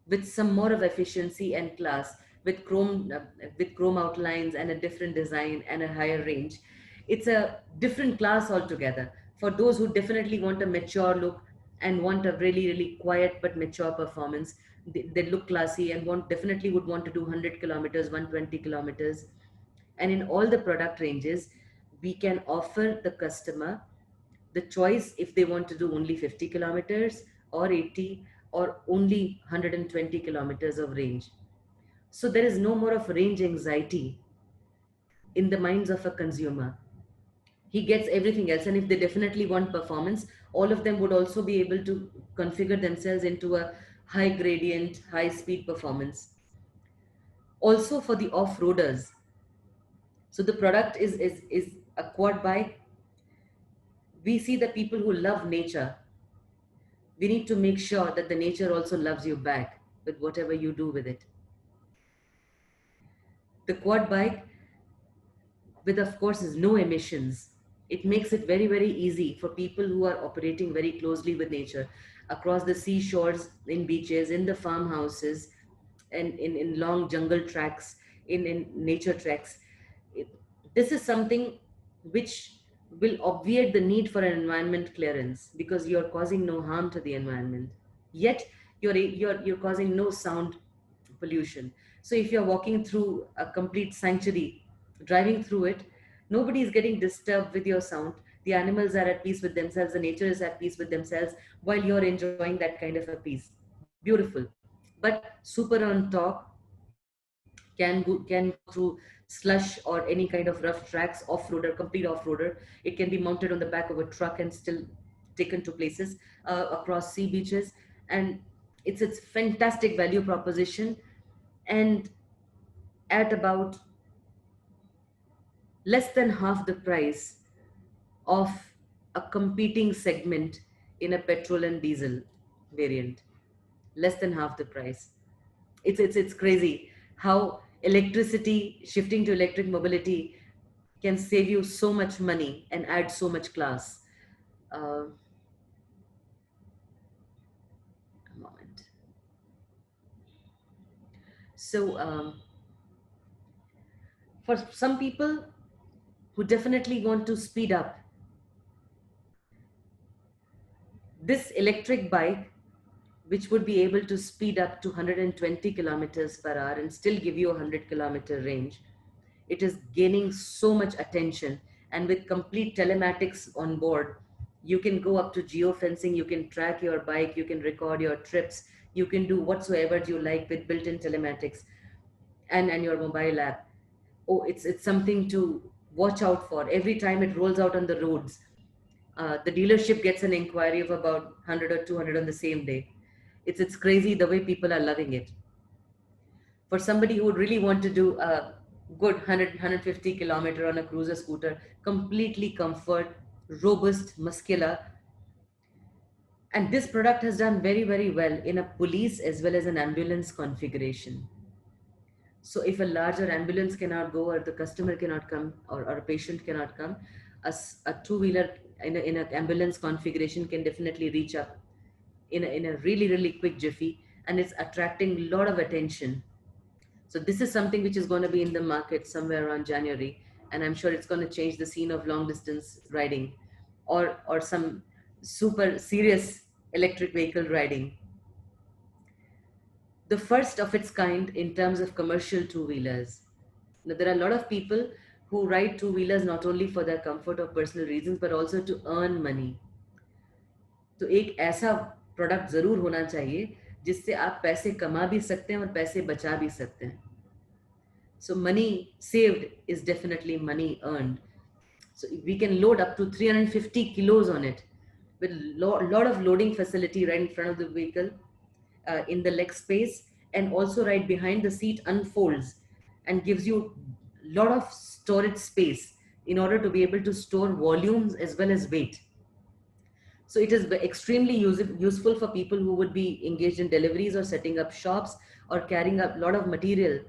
with some more of efficiency and class, with chrome outlines and a different design and a higher range. It's a different class altogether. For those who definitely want a mature look and want a really, really quiet but mature performance, they look classy and definitely would want to do 100 kilometers, 120 kilometers. And in all the product ranges, we can offer the customer the choice if they want to do only 50 kilometers or 80 or only 120 kilometers of range. So there is no more of range anxiety in the minds of a consumer. He gets everything else. And if they definitely want performance, all of them would also be able to configure themselves into a high gradient, high speed performance. Also for the off-roaders. So the product is a quad bike. We see the people who love nature. we need to make sure that the nature also loves you back with whatever you do with it. The quad bike, with of course is no emissions, it makes it very, very easy for people who are operating very closely with nature across the seashores, in beaches, in the farmhouses, and in long jungle tracks, in nature tracks. It, this is something which will obviate the need for an environment clearance, because you're causing no harm to the environment, yet you're causing no sound pollution. So if you're walking through a complete sanctuary, driving through it, nobody is getting disturbed with your sound. The animals are at peace with themselves, the nature is at peace with themselves, while you're enjoying that kind of a peace. Beautiful. But super on top can go through slush or any kind of rough tracks, off-roader, complete off-roader. It can be mounted on the back of a truck and still taken to places across sea beaches. And it's fantastic value proposition. And at about less than half the price of a competing segment in a petrol and diesel variant. Less than half the price. It's crazy how electricity, shifting to electric mobility, can save you so much money and add so much class. A moment. So for some people who definitely want to speed up, this electric bike, which would be able to speed up to 120 kilometers per hour and still give you a 100-kilometer range, it is gaining so much attention. And with complete telematics on board, you can go up to geofencing, you can track your bike, you can record your trips, you can do whatsoever you like with built-in telematics and your mobile app. Oh, it's something to watch out for. Every time it rolls out on the roads, the dealership gets an inquiry of about 100 or 200 on the same day. It's crazy the way people are loving it. For somebody who would really want to do a good 100 150 kilometer on a cruiser scooter, completely comfort, robust, muscular. And this product has done very, very well in a police as well as an ambulance configuration. So if a larger ambulance cannot go, or the customer cannot come, or a patient cannot come, a two-wheeler in an ambulance configuration can definitely reach up in a really, really quick jiffy, and it's attracting a lot of attention. So this is something which is going to be in the market somewhere around January, and I'm sure it's going to change the scene of long distance riding, or some super serious electric vehicle riding. The first of its kind in terms of commercial two-wheelers. Now, there are a lot of people who ride two-wheelers not only for their comfort or personal reasons, but also to earn money. तो एक ऐसा product ज़रूर होना चाहिए जिससे आप पैसे कमा भी सकते हैं और पैसे बचा भी सकते हैं. So money saved is definitely money earned. So we can load up to 350 kilos on it, with lot of loading facility right in front of the vehicle, in the leg space, and also right behind the seat unfolds and gives you a lot of storage space in order to be able to store volumes as well as weight. So it is extremely useful for people who would be engaged in deliveries or setting up shops or carrying a lot of material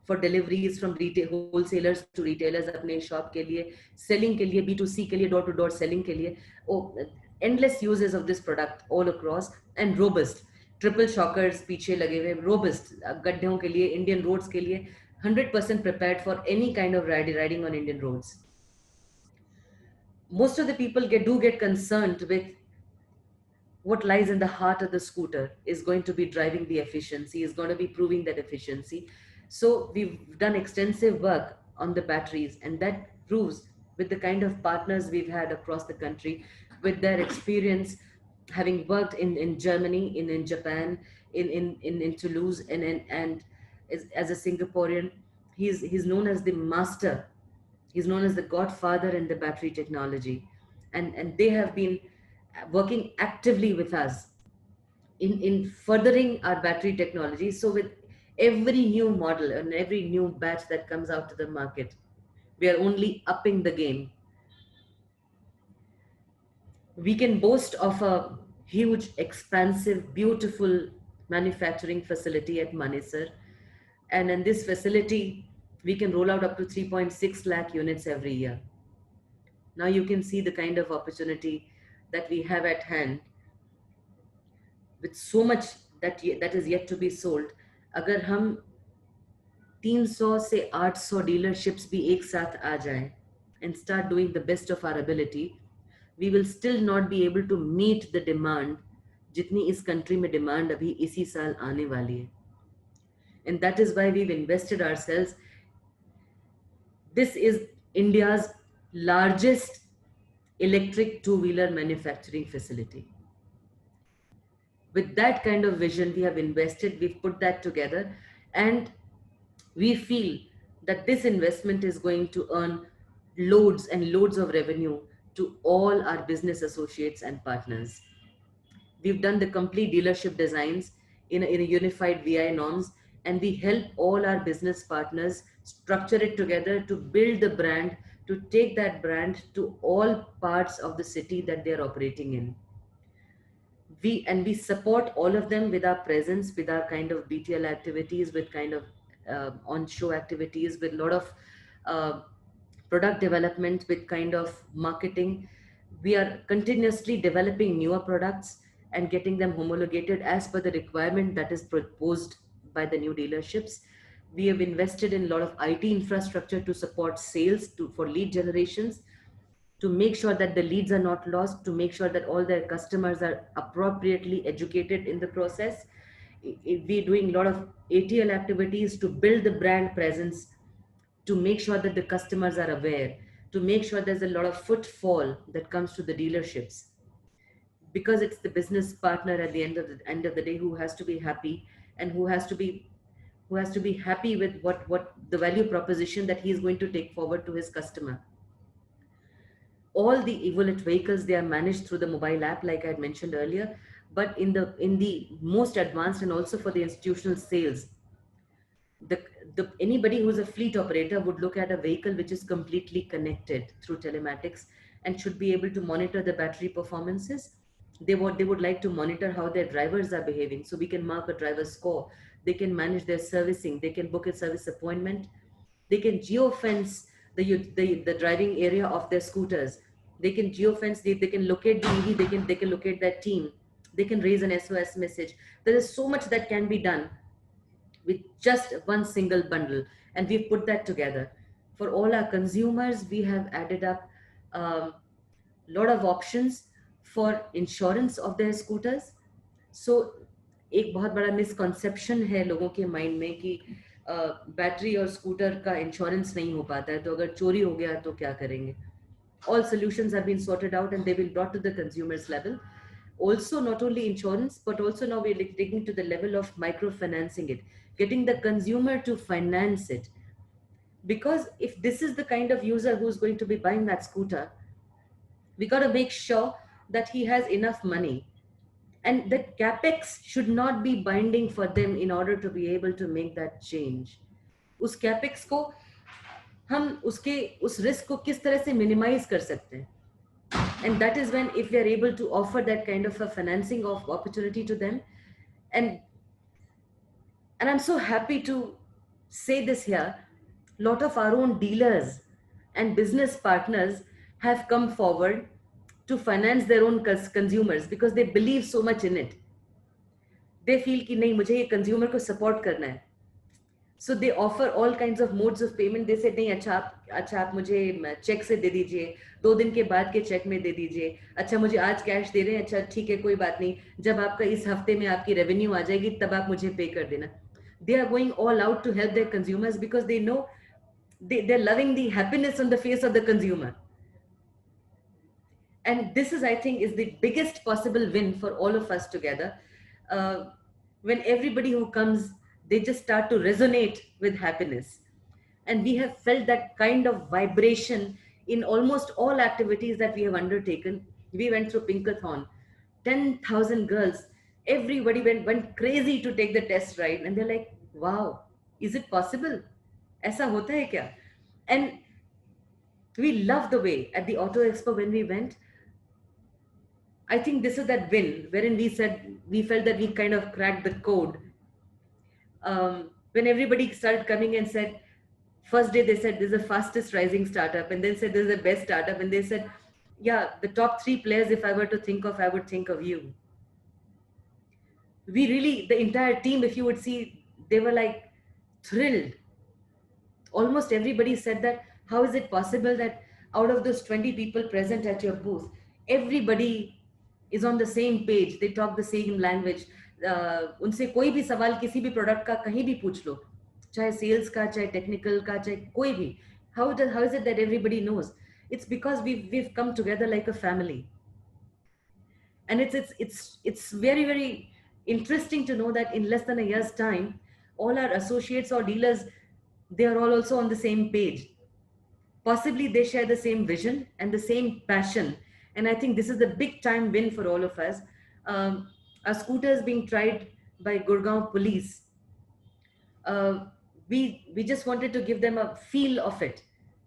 for deliveries from retail wholesalers to retailers अपने shop के लिए, selling के लिए, B2C के लिए, door to door selling के लिए. Oh, endless uses of this product all across, and robust. Triple shockers पीछे लगे हुए, robust गड्ढों के लिए, Indian roads के लिए, 100% prepared for any kind of riding on Indian roads. Most of the people do get concerned with what lies in the heart of the scooter is going to be driving the efficiency, is going to be proving that efficiency. So we've done extensive work on the batteries, and that proves with the kind of partners we've had across the country, with their experience having worked in Germany, in Japan, in Toulouse, and as a Singaporean, he's known as the master. He's known as the godfather in the battery technology. And they have been working actively with us in furthering our battery technology. So with every new model and every new batch that comes out to the market, we are only upping the game. We can boast of a huge, expansive, beautiful manufacturing facility at Manesar. And in this facility, we can roll out up to 3.6 lakh units every year. Now you can see the kind of opportunity that we have at hand with so much that is yet to be sold. अगर हम 300 से 800 dealerships भी एक साथ आ जाएं and start doing the best of our ability, we will still not be able to meet the demand जितनी इस country में demand अभी इसी साल आने वाली है. And that is why we've invested ourselves. This is India's largest electric two-wheeler manufacturing facility. With that kind of vision, we have invested, we've put that together, and we feel that this investment is going to earn loads and loads of revenue to all our business associates and partners. We've done the complete dealership designs in a unified VI norms, and we help all our business partners structure it together to build the brand, to take that brand to all parts of the city that they're operating in. We support all of them with our presence, with our kind of BTL activities, with kind of on-show activities, with a lot of uh, product development, with kind of marketing. We are continuously developing newer products and getting them homologated as per the requirement that is proposed by the new dealerships. We have invested in a lot of IT infrastructure to support sales for lead generations, to make sure that the leads are not lost, to make sure that all their customers are appropriately educated in the process. We're doing a lot of ATL activities to build the brand presence, to make sure that the customers are aware, to make sure there's a lot of footfall that comes to the dealerships. Because it's the business partner at the end of the day who has to be happy, and who has to be happy with what the value proposition that he is going to take forward to his customer. All the Evolut vehicles, they are managed through the mobile app, like I had mentioned earlier. But in the most advanced, and also for the institutional sales, anybody who's a fleet operator would look at a vehicle which is completely connected through telematics and should be able to monitor the battery performances. They would like to monitor how their drivers are behaving, so we can mark a driver's score. They can manage their servicing. They can book a service appointment. They can geofence the driving area of their scooters. They can geofence. They can locate the EV. They can locate their team. They can raise an SOS message. There is so much that can be done with just one single bundle, and we've put that together for all our consumers. We have added up a lot of options for insurance of their scooters. So एक बहुत बड़ा misconception है लोगों के mind में कि battery और scooter का इंश्योरेंस नहीं हो पाता है, तो अगर चोरी हो गया तो क्या करेंगे. All solutions have been sorted out and they've been brought to the consumer's level. Also, not only insurance, but also now we're taking to the level of microfinancing it, getting the consumer to finance it. Because if this is the kind of user who's going to be buying that scooter, we got to make sure that he has enough money. And the capex should not be binding for them in order to be able to make that change. उस capex को हम उसके उस risk को किस तरह से minimize कर सकते हैं. And that is when, if we are able to offer that kind of a financing of opportunity to them, and I'm so happy to say this here, lot of our own dealers and business partners have come forward to finance their own consumers because they believe so much in it. They feel कि नहीं, मुझे ये consumer को support करना है. So they offer all kinds of modes of payment. They say नहीं, अच्छा आप मुझे चेक से दे दीजिए, 2 दिन के बाद के चेक में दे दीजिए. अच्छा मुझे आज कैश दे रहे हैं, अच्छा ठीक है कोई बात नहीं, जब आपका इस हफ्ते में आपकी रेवेन्यू आ जाएगी तब आप मुझे पे कर देना. They are going all out to help their consumers because they know they're loving the happiness on the face of the consumer. And this is, I think, is the biggest possible win for all of us together. When everybody who comes, they just start to resonate with happiness. And we have felt that kind of vibration in almost all activities that we have undertaken. We went through Pinkathon, 10,000 girls, everybody went crazy to take the test ride. And they're like, wow, is it possible? Aisa hota hai kya? And we love the way at the Auto Expo when we went, I think this is that win wherein we said we felt that we kind of cracked the code. When everybody started coming and said, first day they said this is the fastest rising startup, and then said this is the best startup, and they said, yeah, the top three players, if I were to think of, I would think of you. We really, the entire team, if you would see, they were like thrilled. Almost everybody said that, how is it possible that out of those 20 people present at your booth, everybody is on the same page, they talk the same language. उनसे कोई भी सवाल किसी भी product का कहीं भी पूछ लो, चाहे सेल्स का, चाहे टेक्निकल का, चाहे कोई भी, how is it that everybody knows? It's because we've come together like a family. And it's very, very interesting to know that in less than a year's time, all our associates or dealers, they are all also on the same page. Possibly they share the same vision and the same passion. And I think this is the big time win for all of us. Our scooters being tried by Gurgaon police, uh, we just wanted to give them a feel of it.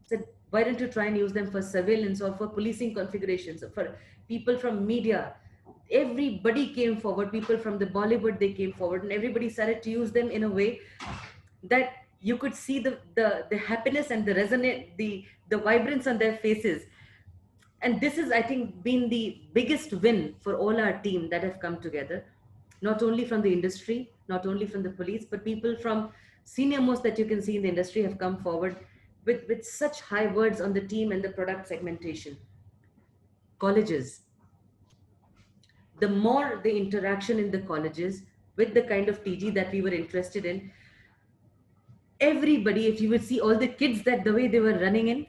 Said, why don't you try and use them for surveillance or for policing configurations, or for people from media? Everybody came forward. People from the Bollywood, they came forward, and everybody started to use them in a way that you could see the happiness and the resonate, the vibrance on their faces. And this is, I think, been the biggest win for all our team that have come together, not only from the industry, not only from the police, but people from senior most that you can see in the industry have come forward with such high words on the team and the product segmentation. Colleges, the more the interaction in the colleges with the kind of TG that we were interested in, everybody, if you would see all the kids, that the way they were running in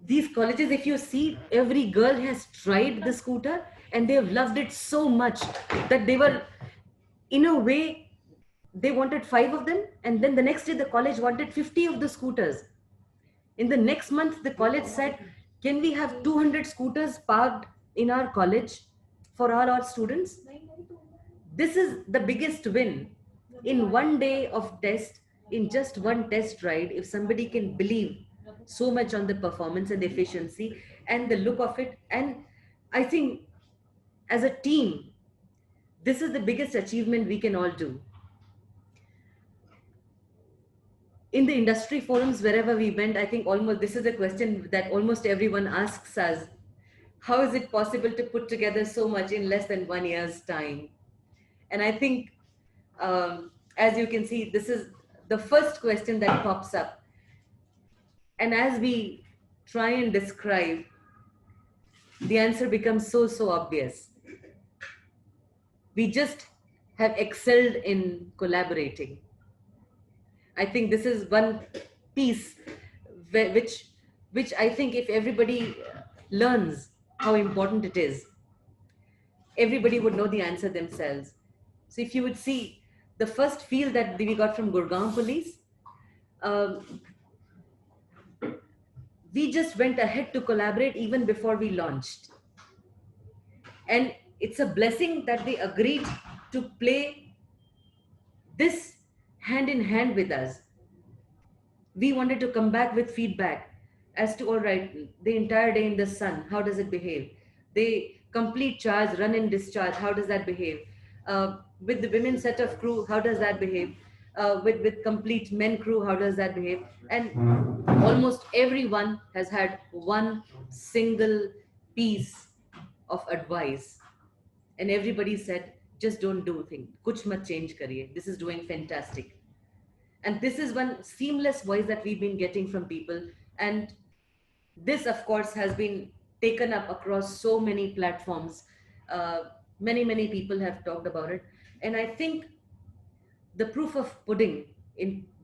these colleges, if you see, every girl has tried the scooter and they have loved it so much that they were, in a way, they wanted 5 of them, and then the next day the college wanted 50 of the scooters. In the next month, the college said, can we have 200 scooters parked in our college for all our students? This is the biggest win. In one day of test, in just one test ride, if somebody can believe so much on the performance and efficiency and the look of it, and I think as a team, this is the biggest achievement we can all do. In the industry forums, wherever we went, I think almost this is a question that almost everyone asks us. How is it possible to put together so much in less than 1 year's time? And I think, as you can see, this is the first question that pops up. And as we try and describe, the answer becomes so obvious. We just have excelled in collaborating. I think this is one piece which I think if everybody learns how important it is, everybody would know the answer themselves. So if you would see the first feel that we got from Gurgaon police, we just went ahead to collaborate even before we launched. And it's a blessing that they agreed to play this hand in hand with us. We wanted to come back with feedback as to, all right, the entire day in the sun, how does it behave? The complete charge, run and discharge, how does that behave? With the women set of crew, how does that behave? With complete men crew, how does that behave? And almost everyone has had one single piece of advice. And everybody said, just don't do thing. Kuch mat change kariye. This is doing fantastic. And this is one seamless voice that we've been getting from people. And this, of course, has been taken up across so many platforms. Many people have talked about it. And I think the proof of pudding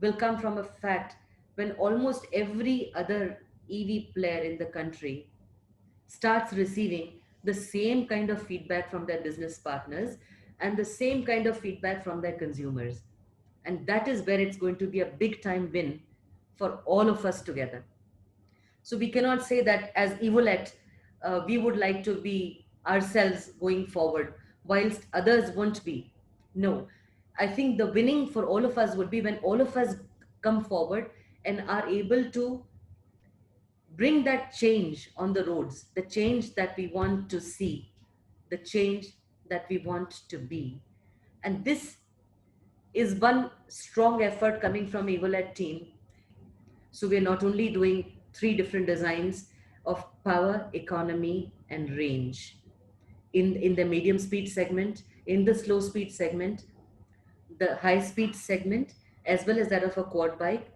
will come from a fact when almost every other EV player in the country starts receiving the same kind of feedback from their business partners and the same kind of feedback from their consumers. And that is where it's going to be a big time win for all of us together. So we cannot say that as Evolet, we would like to be ourselves going forward, whilst others won't be. No, I think the winning for all of us would be when all of us come forward and are able to bring that change on the roads, the change that we want to see, the change that we want to be. And this is one strong effort coming from Evolet team. So we're not only doing 3 different designs of power, economy, and range in the medium speed segment, in the slow speed segment, the high speed segment, as well as that of a quad bike.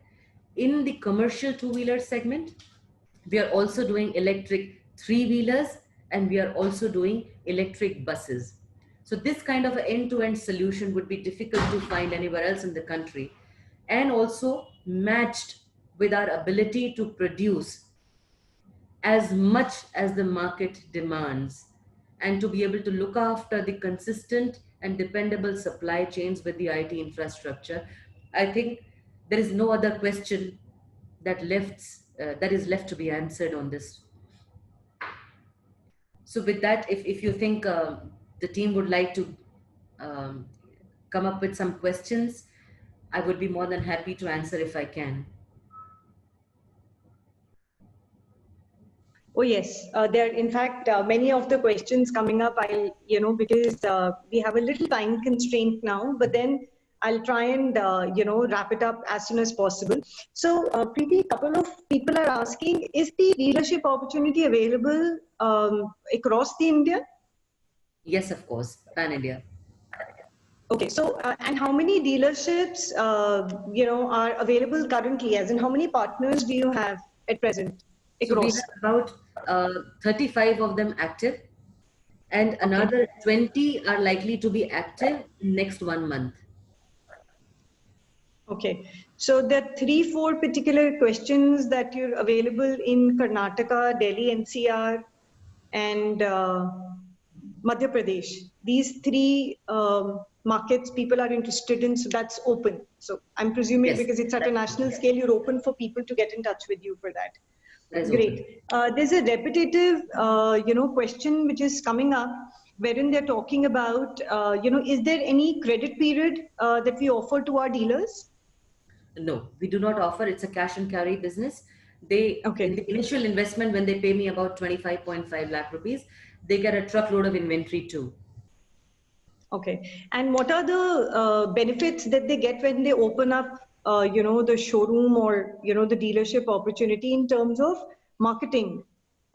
In the commercial two-wheeler segment, we are also doing electric three-wheelers, and we are also doing electric buses. So this kind of an end-to-end solution would be difficult to find anywhere else in the country, and also matched with our ability to produce as much as the market demands, and to be able to look after the consistent and dependable supply chains with the IT infrastructure. I think there is no other question that is left to be answered on this. So with that, if you think the team would like to um, come up with some questions, I would be more than happy to answer if I can. Oh, yes. There, in fact, many of the questions coming up, because we have a little time constraint now, but then I'll try and, wrap it up as soon as possible. So, Preeti, a couple of people are asking, is the dealership opportunity available across the India? Yes, of course, Pan India. Okay, so, and how many dealerships, are available currently? As in, how many partners do you have at present So we across? have about 35 of them active, and another 20 are likely to be active in next 1 month. Okay, so there are 3, 4 particular questions that you're available in Karnataka, Delhi NCR, and Madhya Pradesh. These 3 markets people are interested in, so that's open. So I'm presuming Yes, because it's at a national scale, you're open for people to get in touch with you for that. that is Great. There's a repetitive, question which is coming up, wherein they're talking about, is there any credit period that we offer to our dealers? No, we do not offer. It's a cash and carry business. They, in the initial investment, when they pay me about 25.5 lakh rupees, they get a truckload of inventory too. Okay. And what are the benefits that they get when they open up, the showroom or, the dealership opportunity in terms of marketing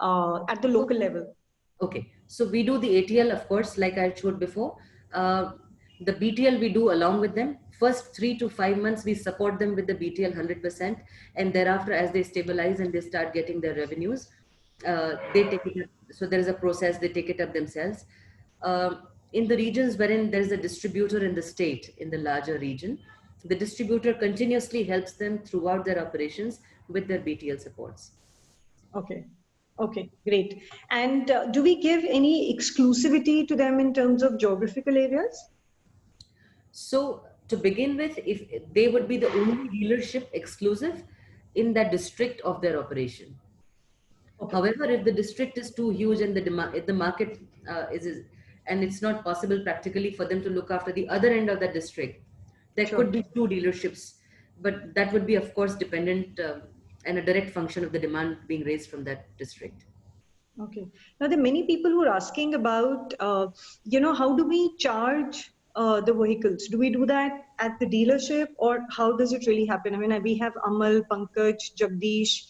at the local level? Okay, so we do the ATL, of course, like I showed before. The BTL we do along with them. First 3 to 5 months, we support them with the BTL 100%. And thereafter, as they stabilize and they start getting their revenues, they take it up. So there is a process, they take it up themselves. In the regions wherein there is a distributor in the state, in the larger region, the distributor continuously helps them throughout their operations with their BTL supports. Okay. Okay, great. And do we give any exclusivity to them in terms of geographical areas? So to begin with, if they would be the only dealership exclusive in that district of their operation. Okay. However, if the district is too huge and if the market is, and it's not possible practically for them to look after the other end of the district, there could be 2 dealerships, but that would be, of course, dependent and a direct function of the demand being raised from that district. Okay. Now, there are many people who are asking about, how do we charge the vehicles? Do we do that at the dealership, or how does it really happen? I mean, we have Amal, Pankaj, Jagdish,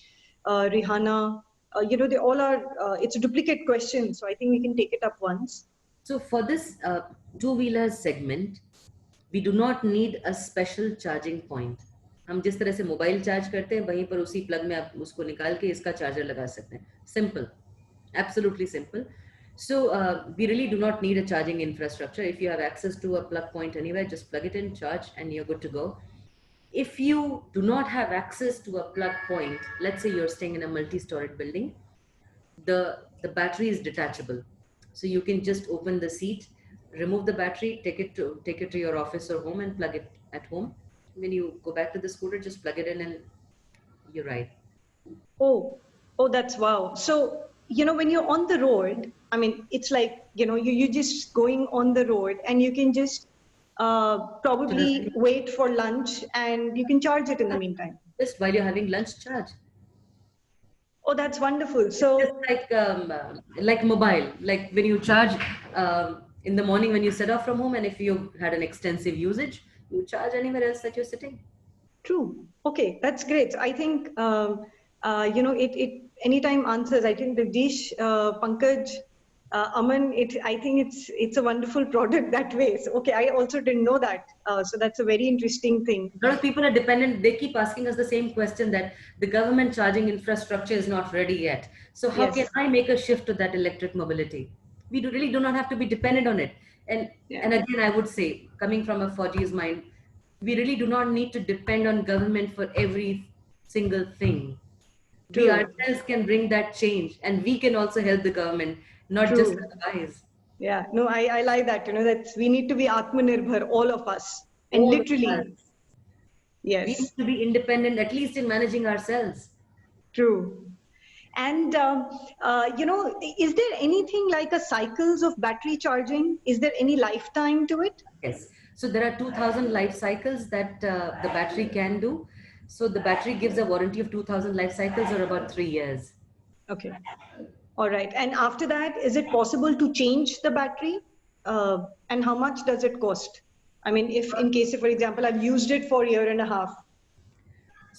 Rihana. They all are, it's a duplicate question, so I think we can take it up once. So for this two-wheeler segment, we do not need a special charging point. हम जिस तरह से mobile charge करते हैं वहीं पर उसी plug में आप उसको निकाल के इसका चार्जर लगा सकते हैं. Simple, absolutely simple. So we really do not need a charging infrastructure. If you have access to a plug point anywhere, just plug it in, charge, and you're good to go. If you do not have access to a plug point, let's say you're staying in a multi-storied building, the battery is detachable. So you can just open the seat, remove the battery, take it to your office or home and plug it at home. When you go back to the scooter, just plug it in and you ride. Oh, that's wow. So, when you're on the road, I mean, it's like, you're just going on the road and you can just probably wait for lunch and you can charge it in the meantime. Just while you're having lunch, charge. Oh, that's wonderful. Just So, like mobile, like when you charge in the morning when you set off from home, and if you had an extensive usage, you charge anywhere else that you're sitting. true. Okay, that's great. I think it anytime answers. I think the dish, Pankaj, Aman. I think it's a wonderful product that way. So, okay, I also didn't know that. So that's a very interesting thing. A lot of people are dependent. They keep asking us the same question, that the government charging infrastructure is not ready yet. So how can Yes. I make a shift to that electric mobility? We really do not have to be dependent on it. And Yeah. and again, I would say, coming from a 4G's mind, we really do not need to depend on government for every single thing. We True. ourselves can bring that change, and we can also help the government, not just True. advise. Yeah. No, I like that. That we need to be Atmanirbhar, all of us, and All of literally, us. We need yes. to be independent, at least in managing ourselves. True. And is there anything like a cycles of battery charging? Is there any lifetime to it? Yes. So there are 2000 life cycles that the battery can do. So the battery gives a warranty of 2000 life cycles, or about 3 years. Okay. All right. And after that, is it possible to change the battery? And how much does it cost? I mean, if in case, if, for example, I've used it for a year and a half,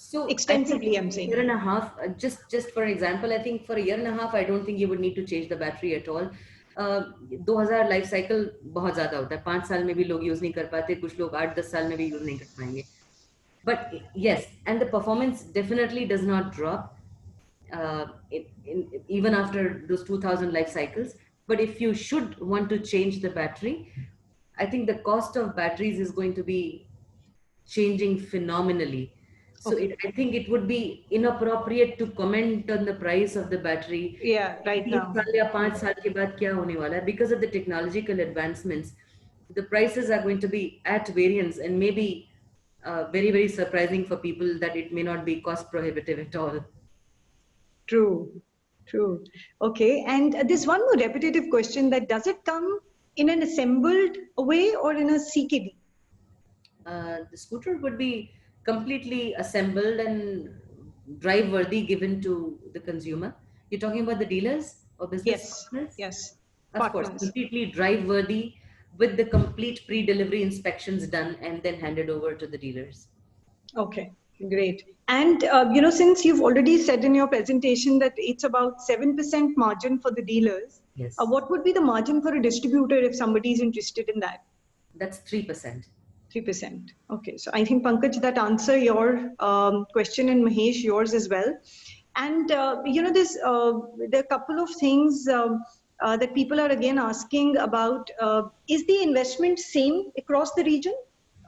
So I think extensively, I'm year saying. and a half, just for example, I think for a year and a half, I don't think you would need to change the battery at all. 2000 life cycle बहुत ज्यादा होता है, 5 साल में भी लोग use नहीं कर पाते, कुछ लोग 8-10 साल में भी यूज नहीं कर पाएंगे. But yes, and the performance definitely does not drop even after those 2000 life cycles. But if you should want to change the battery, I think the cost of batteries is going to be changing phenomenally. So Okay. I think it would be inappropriate to comment on the price of the battery. Yeah, right 3 now. साल या 5 साल के बाद क्या होने वाला है? Because of the technological advancements, the prices are going to be at variance, and maybe very, very surprising for people that it may not be cost prohibitive at all. True, true. Okay, and this one more repetitive question, that does it come in an assembled way or in a CKD? The scooter would be completely assembled and drive worthy, given to the consumer. You're talking about the dealers or business Yes, partners? yes, Of course, partners. completely drive worthy, with the complete pre-delivery inspections done and then handed over to the dealers. Okay, great. And since you've already said in your presentation that it's about 7% margin for the dealers, Yes, what would be the margin for a distributor if somebody is interested in that? that's 3%. 3%. Okay, so I think Pankaj, that answer your question, and Mahesh, yours as well. And there are a couple of things that people are again asking about. Is the investment same across the region?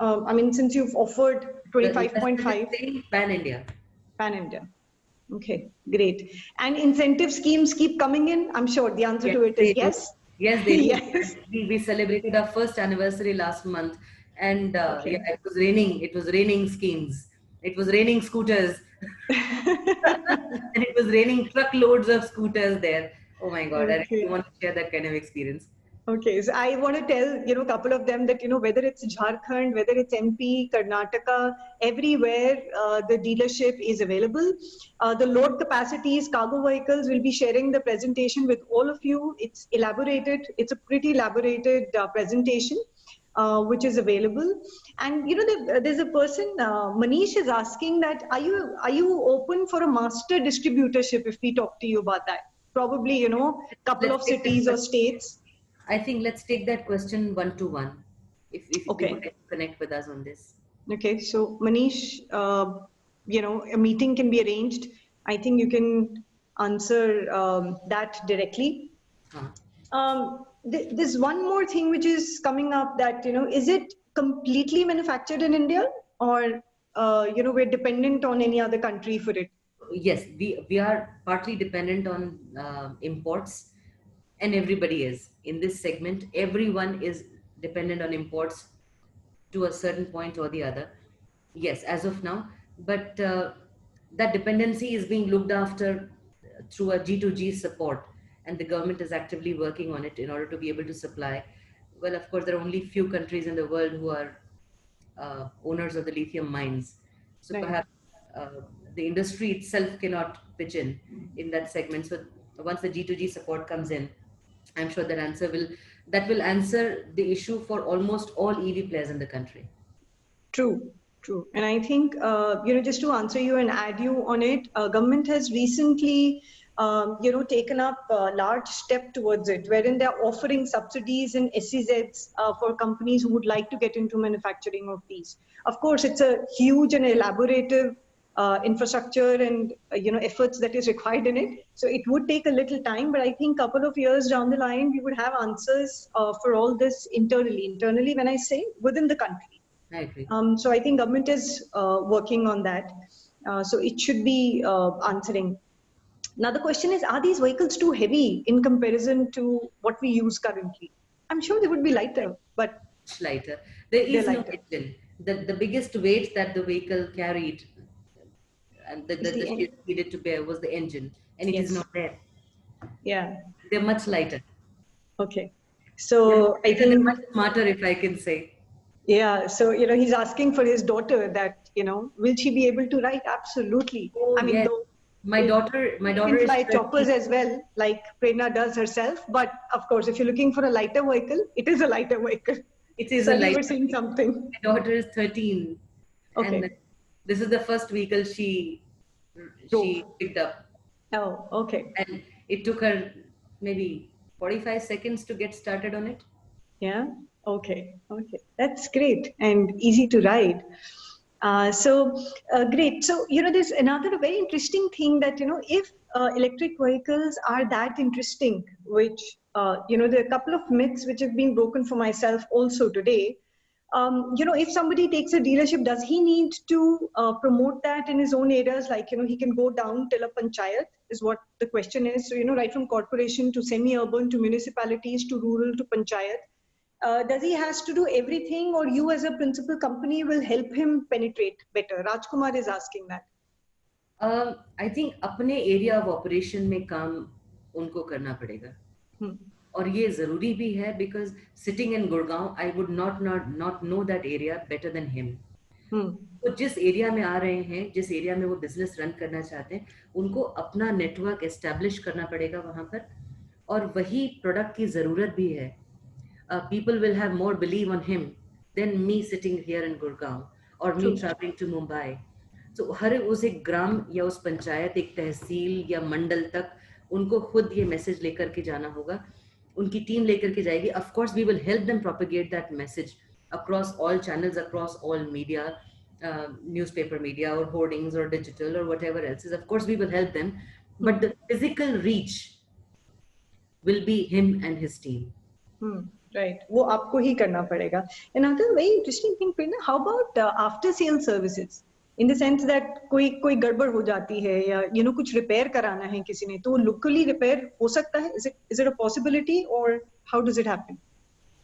I mean, since you've offered The investment 25.5 is saying pan-India. pan India. Okay, great. And incentive schemes keep coming in. I'm sure the answer Yes, to it is they do. yes. Yes, they do. Yes. We celebrated our first anniversary last month, and Okay. yeah, it was raining. It was raining schemes. It was raining scooters, and it was raining truckloads of scooters there. Oh my God, I really Okay. want to share that kind of experience. Okay, so I want to tell, a couple of them that, whether it's Jharkhand, whether it's MP, Karnataka, everywhere the dealership is available. The load capacities, cargo vehicles, will be sharing the presentation with all of you. It's elaborated, it's a pretty elaborated presentation. Which is available, and there's a person, Manish is asking that are you open for a master distributorship if we talk to you about that? Probably, couple Let's of take that cities or question. states. I think let's take that question one to one, if you would Okay. like to connect with us on this. Okay. So Manish, a meeting can be arranged. I think you can answer that directly. Huh. There's one more thing which is coming up, that, is it completely manufactured in India, or, we're dependent on any other country for it? Yes, we are partly dependent on imports, and everybody is in this segment. Everyone is dependent on imports to a certain point or the other. Yes, as of now, but that dependency is being looked after through a G2G support, and the government is actively working on it in order to be able to supply. Well, of course, there are only few countries in the world who are owners of the lithium mines. So Right. perhaps the industry itself cannot pitch in that segment. So once the G2G support comes in, I'm sure that will answer the issue for almost all EV players in the country. True, true. And I think, just to answer you and add you on it, government has recently, taken up a large step towards it, wherein they're offering subsidies and SEZs for companies who would like to get into manufacturing of these. Of course, it's a huge and elaborative infrastructure and, efforts that is required in it. So it would take a little time, but I think a couple of years down the line, we would have answers for all this internally. Internally, when I say within the country. I agree. So I think government is working on that. So it should be answering. Now the question is, are these vehicles too heavy in comparison to what we use currently? I'm sure they would be lighter, but much lighter. There is no lighter. engine. The biggest weight that the vehicle carried and the ship needed to bear was the engine, and it is not there. Yeah. They're much lighter. Okay. So I think they're much smarter, if I can say. Yeah. So, he's asking for his daughter that, will she be able to ride? Absolutely. Oh, I mean, yes. though My daughter can is fly choppers as well, like Prerna does herself. But of course, if you're looking for a lighter vehicle, it is a lighter vehicle. It is So a lighter. you were saying something. My daughter is 13. Okay. And this is the first vehicle she picked up. Oh, okay. And it took her maybe 45 seconds to get started on it. Yeah. Okay. Okay. That's great and easy to ride. Great. So, there's another very interesting thing that, if electric vehicles are that interesting, which, there are a couple of myths which have been broken for myself also today. If somebody takes a dealership, does he need to promote that in his own areas? Like, he can go down till a panchayat is what the question is. So, right from corporation to semi-urban to municipalities to rural to panchayat. Does he has to do everything, or you as a principal company will help him penetrate better? Rajkumar is asking that. I think अपने area of operation में काम उनको करना पड़ेगा. और ये जरूरी भी है because sitting in Gurgaon, I would not know that area better than him. तो जिस एरिया में आ रहे हैं, जिस एरिया में वो बिजनेस रन करना चाहते हैं, उनको अपना नेटवर्क एस्टेब्लिश करना पड़ेगा वहां पर, और वही प्रोडक्ट की जरूरत भी है. People will have more belief on him than me sitting here in Gurgaon or me traveling to Mumbai. So हर उस एक ग्राम या उस पंचायत, एक तहसील या मंडल तक उनको खुद ये मैसेज लेकर के जाना होगा. उनकी टीम लेकर के जाएगी. Of course, we will help them propagate that message across all channels, across all media, newspaper media or hoardings or digital or whatever else is. Of course, we will help them, but the physical reach will be him and his team. Right. वो आपको ही करना पड़ेगा. Another very interesting thing, Prerna, how about after sale services? In the sense that कोई गड़बड़ हो जाती है या कुछ रिपेयर कराना है किसी ने, तो locally repair हो सकता है? Is it a possibility, or how does it happen?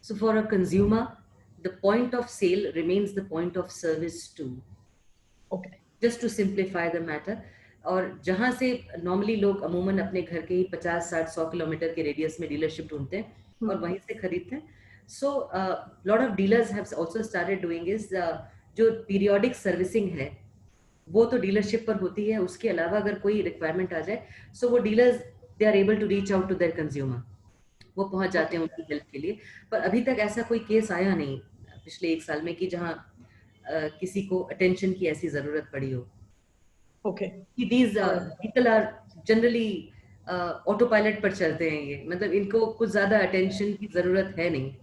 So for a consumer, the point of sale remains the point of service too. Okay. Just to simplify the matter. और जहाँ से normally लोग अमूमन अपने घर के ही 50, 60, 100 किलोमीटर के radius में डीलरशिप ढूंढते हैं और वहीं से खरीदते हैं. So lot of dealers have also started doing is जो पीरियोडिक सर्विसिंग है वो तो डीलरशिप पर होती है. उसके अलावा अगर कोई रिक्वायरमेंट आ जाए, सो वो dealers they are able to reach out to their consumer. वो पहुंच जाते हैं उनकी हेल्प के लिए. पर अभी तक ऐसा कोई केस आया नहीं पिछले 1 साल में कि जहां किसी को अटेंशन की ऐसी जरूरत पड़ी हो. Okay. These people are generally auto pilot पर चलते हैं. ये मतलब इनको कुछ ज्यादा अटेंशन की जरूरत है नहीं.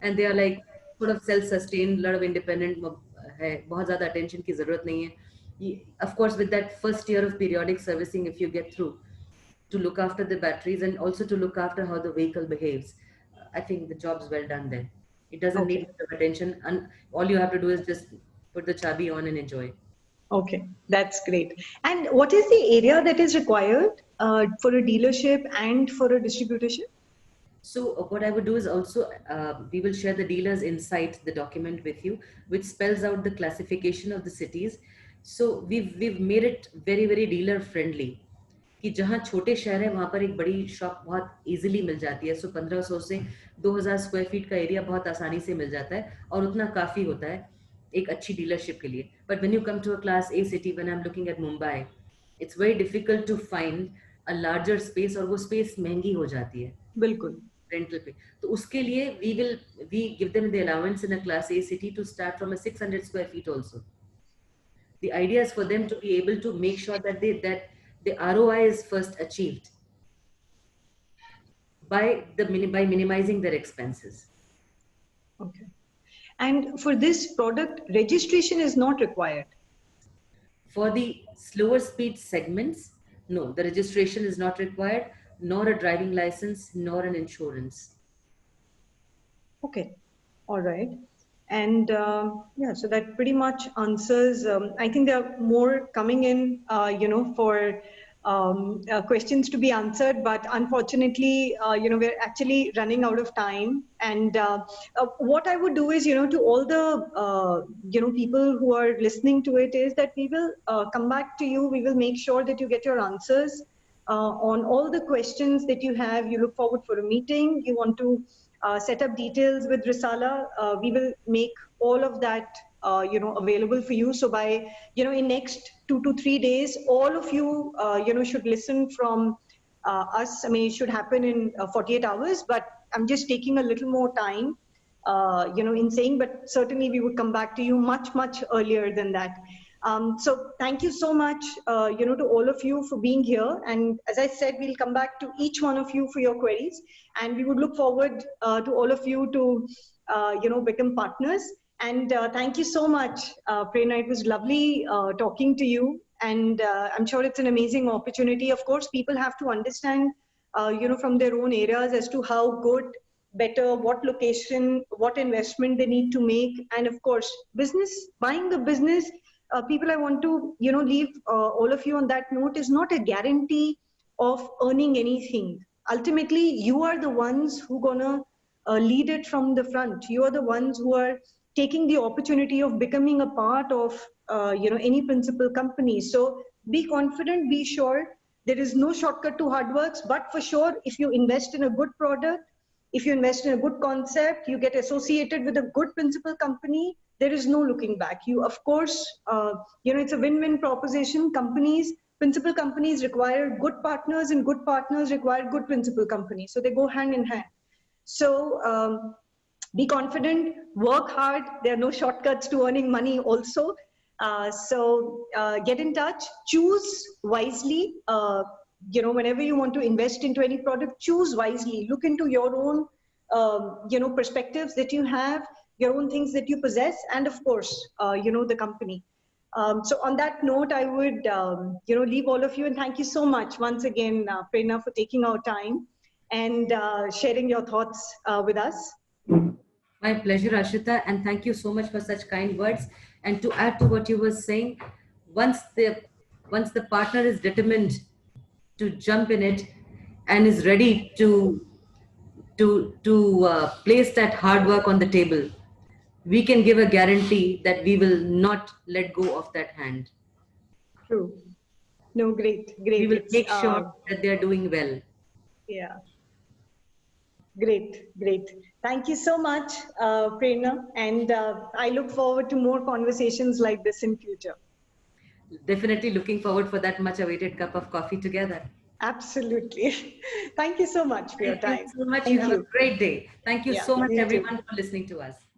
एंड दे आर लाइक थोड़ा self sustain, lot of independent है. बहुत ज्यादा अटेंशन की जरूरत नहीं है. Of course, with that first year of periodic servicing, if you get through to look after the batteries and also to look after how the vehicle behaves, I think the job's well done then. It doesn't need much of attention, and all you have to do is just put the chabi on and enjoy. Okay, that's great. And what is the area that is required for a dealership and for a distributorship? So what I would do is also, we will share the dealer's insight, the document with you, which spells out the classification of the cities. So we've made it very, very dealer friendly. कि जहाँ छोटे शहर है वहाँ पर एक बड़ी shop बहुत इजीली मिल जाती है. सो 1500 से 2000 स्क्वायर फीट का एरिया बहुत आसानी से मिल जाता है और उतना काफ़ी होता है. एक अच्छी डीलरशिप के लिए. But when you come to a class A city, when I'm looking at Mumbai, it's very difficult to find a larger space, और वो space महंगी हो जाती है बिल्कुल. rental पे. तो उसके लिए we give them the allowance in a class A city to start from a 600 square feet also. The idea is for them to be able to make sure that the ROI is first achieved by minimizing their expenses. Okay. And for this product, registration is not required. For the slower speed segments, no, the registration is not required, nor a driving license, nor an insurance. Okay. All right. And yeah, so that pretty much answers. I think there are more coming in, for questions to be answered, but unfortunately, we're actually running out of time. And what I would do is, to all the, people who are listening to it, is that we will come back to you. We will make sure that you get your answers on all the questions that you have. You look forward for a meeting. You want to set up details with Risala. We will make all of that, available for you. So by, in next 2 to 3 days, all of you, should listen from us. I mean, it should happen in 48 hours, but I'm just taking a little more time, in saying, but certainly we would come back to you much, much earlier than that. So thank you so much, to all of you for being here. And as I said, we'll come back to each one of you for your queries. And we would look forward to all of you to, become partners. And thank you so much, Prerna. It was lovely talking to you. And I'm sure it's an amazing opportunity. Of course, people have to understand, from their own areas as to how good, better, what location, what investment they need to make. And of course, buying the business, people, I want to, leave all of you on that note, is not a guarantee of earning anything. Ultimately, you are the ones who gonna lead it from the front. You are the ones who are taking the opportunity of becoming a part of, any principal company. So be confident, be sure. There is no shortcut to hard works, but for sure, if you invest in a good product, if you invest in a good concept, you get associated with a good principal company, there is no looking back. You, of course, it's a win-win proposition. Principal companies require good partners, and good partners require good principal companies. So they go hand in hand. So be confident, work hard. There are no shortcuts to earning money also. So get in touch, choose wisely. Whenever you want to invest into any product, choose wisely. Look into your own, perspectives that you have, your own things that you possess, and of course, the company. So on that note, I would, leave all of you, and thank you so much once again, Prerna, for taking our time and sharing your thoughts with us. My pleasure, Ashita, and thank you so much for such kind words. And to add to what you were saying, once the partner is determined to jump in it and is ready to place that hard work on the table, we can give a guarantee that we will not let go of that hand. True. No, great. We will make sure that they are doing well. Yeah. Great. Thank you so much, Prerna. And I look forward to more conversations like this in future. Definitely looking forward for that much awaited cup of coffee together. Absolutely. Thank you so much for your time. Thank you so much. You have a great day. Thank you so much, everyone, for listening to us.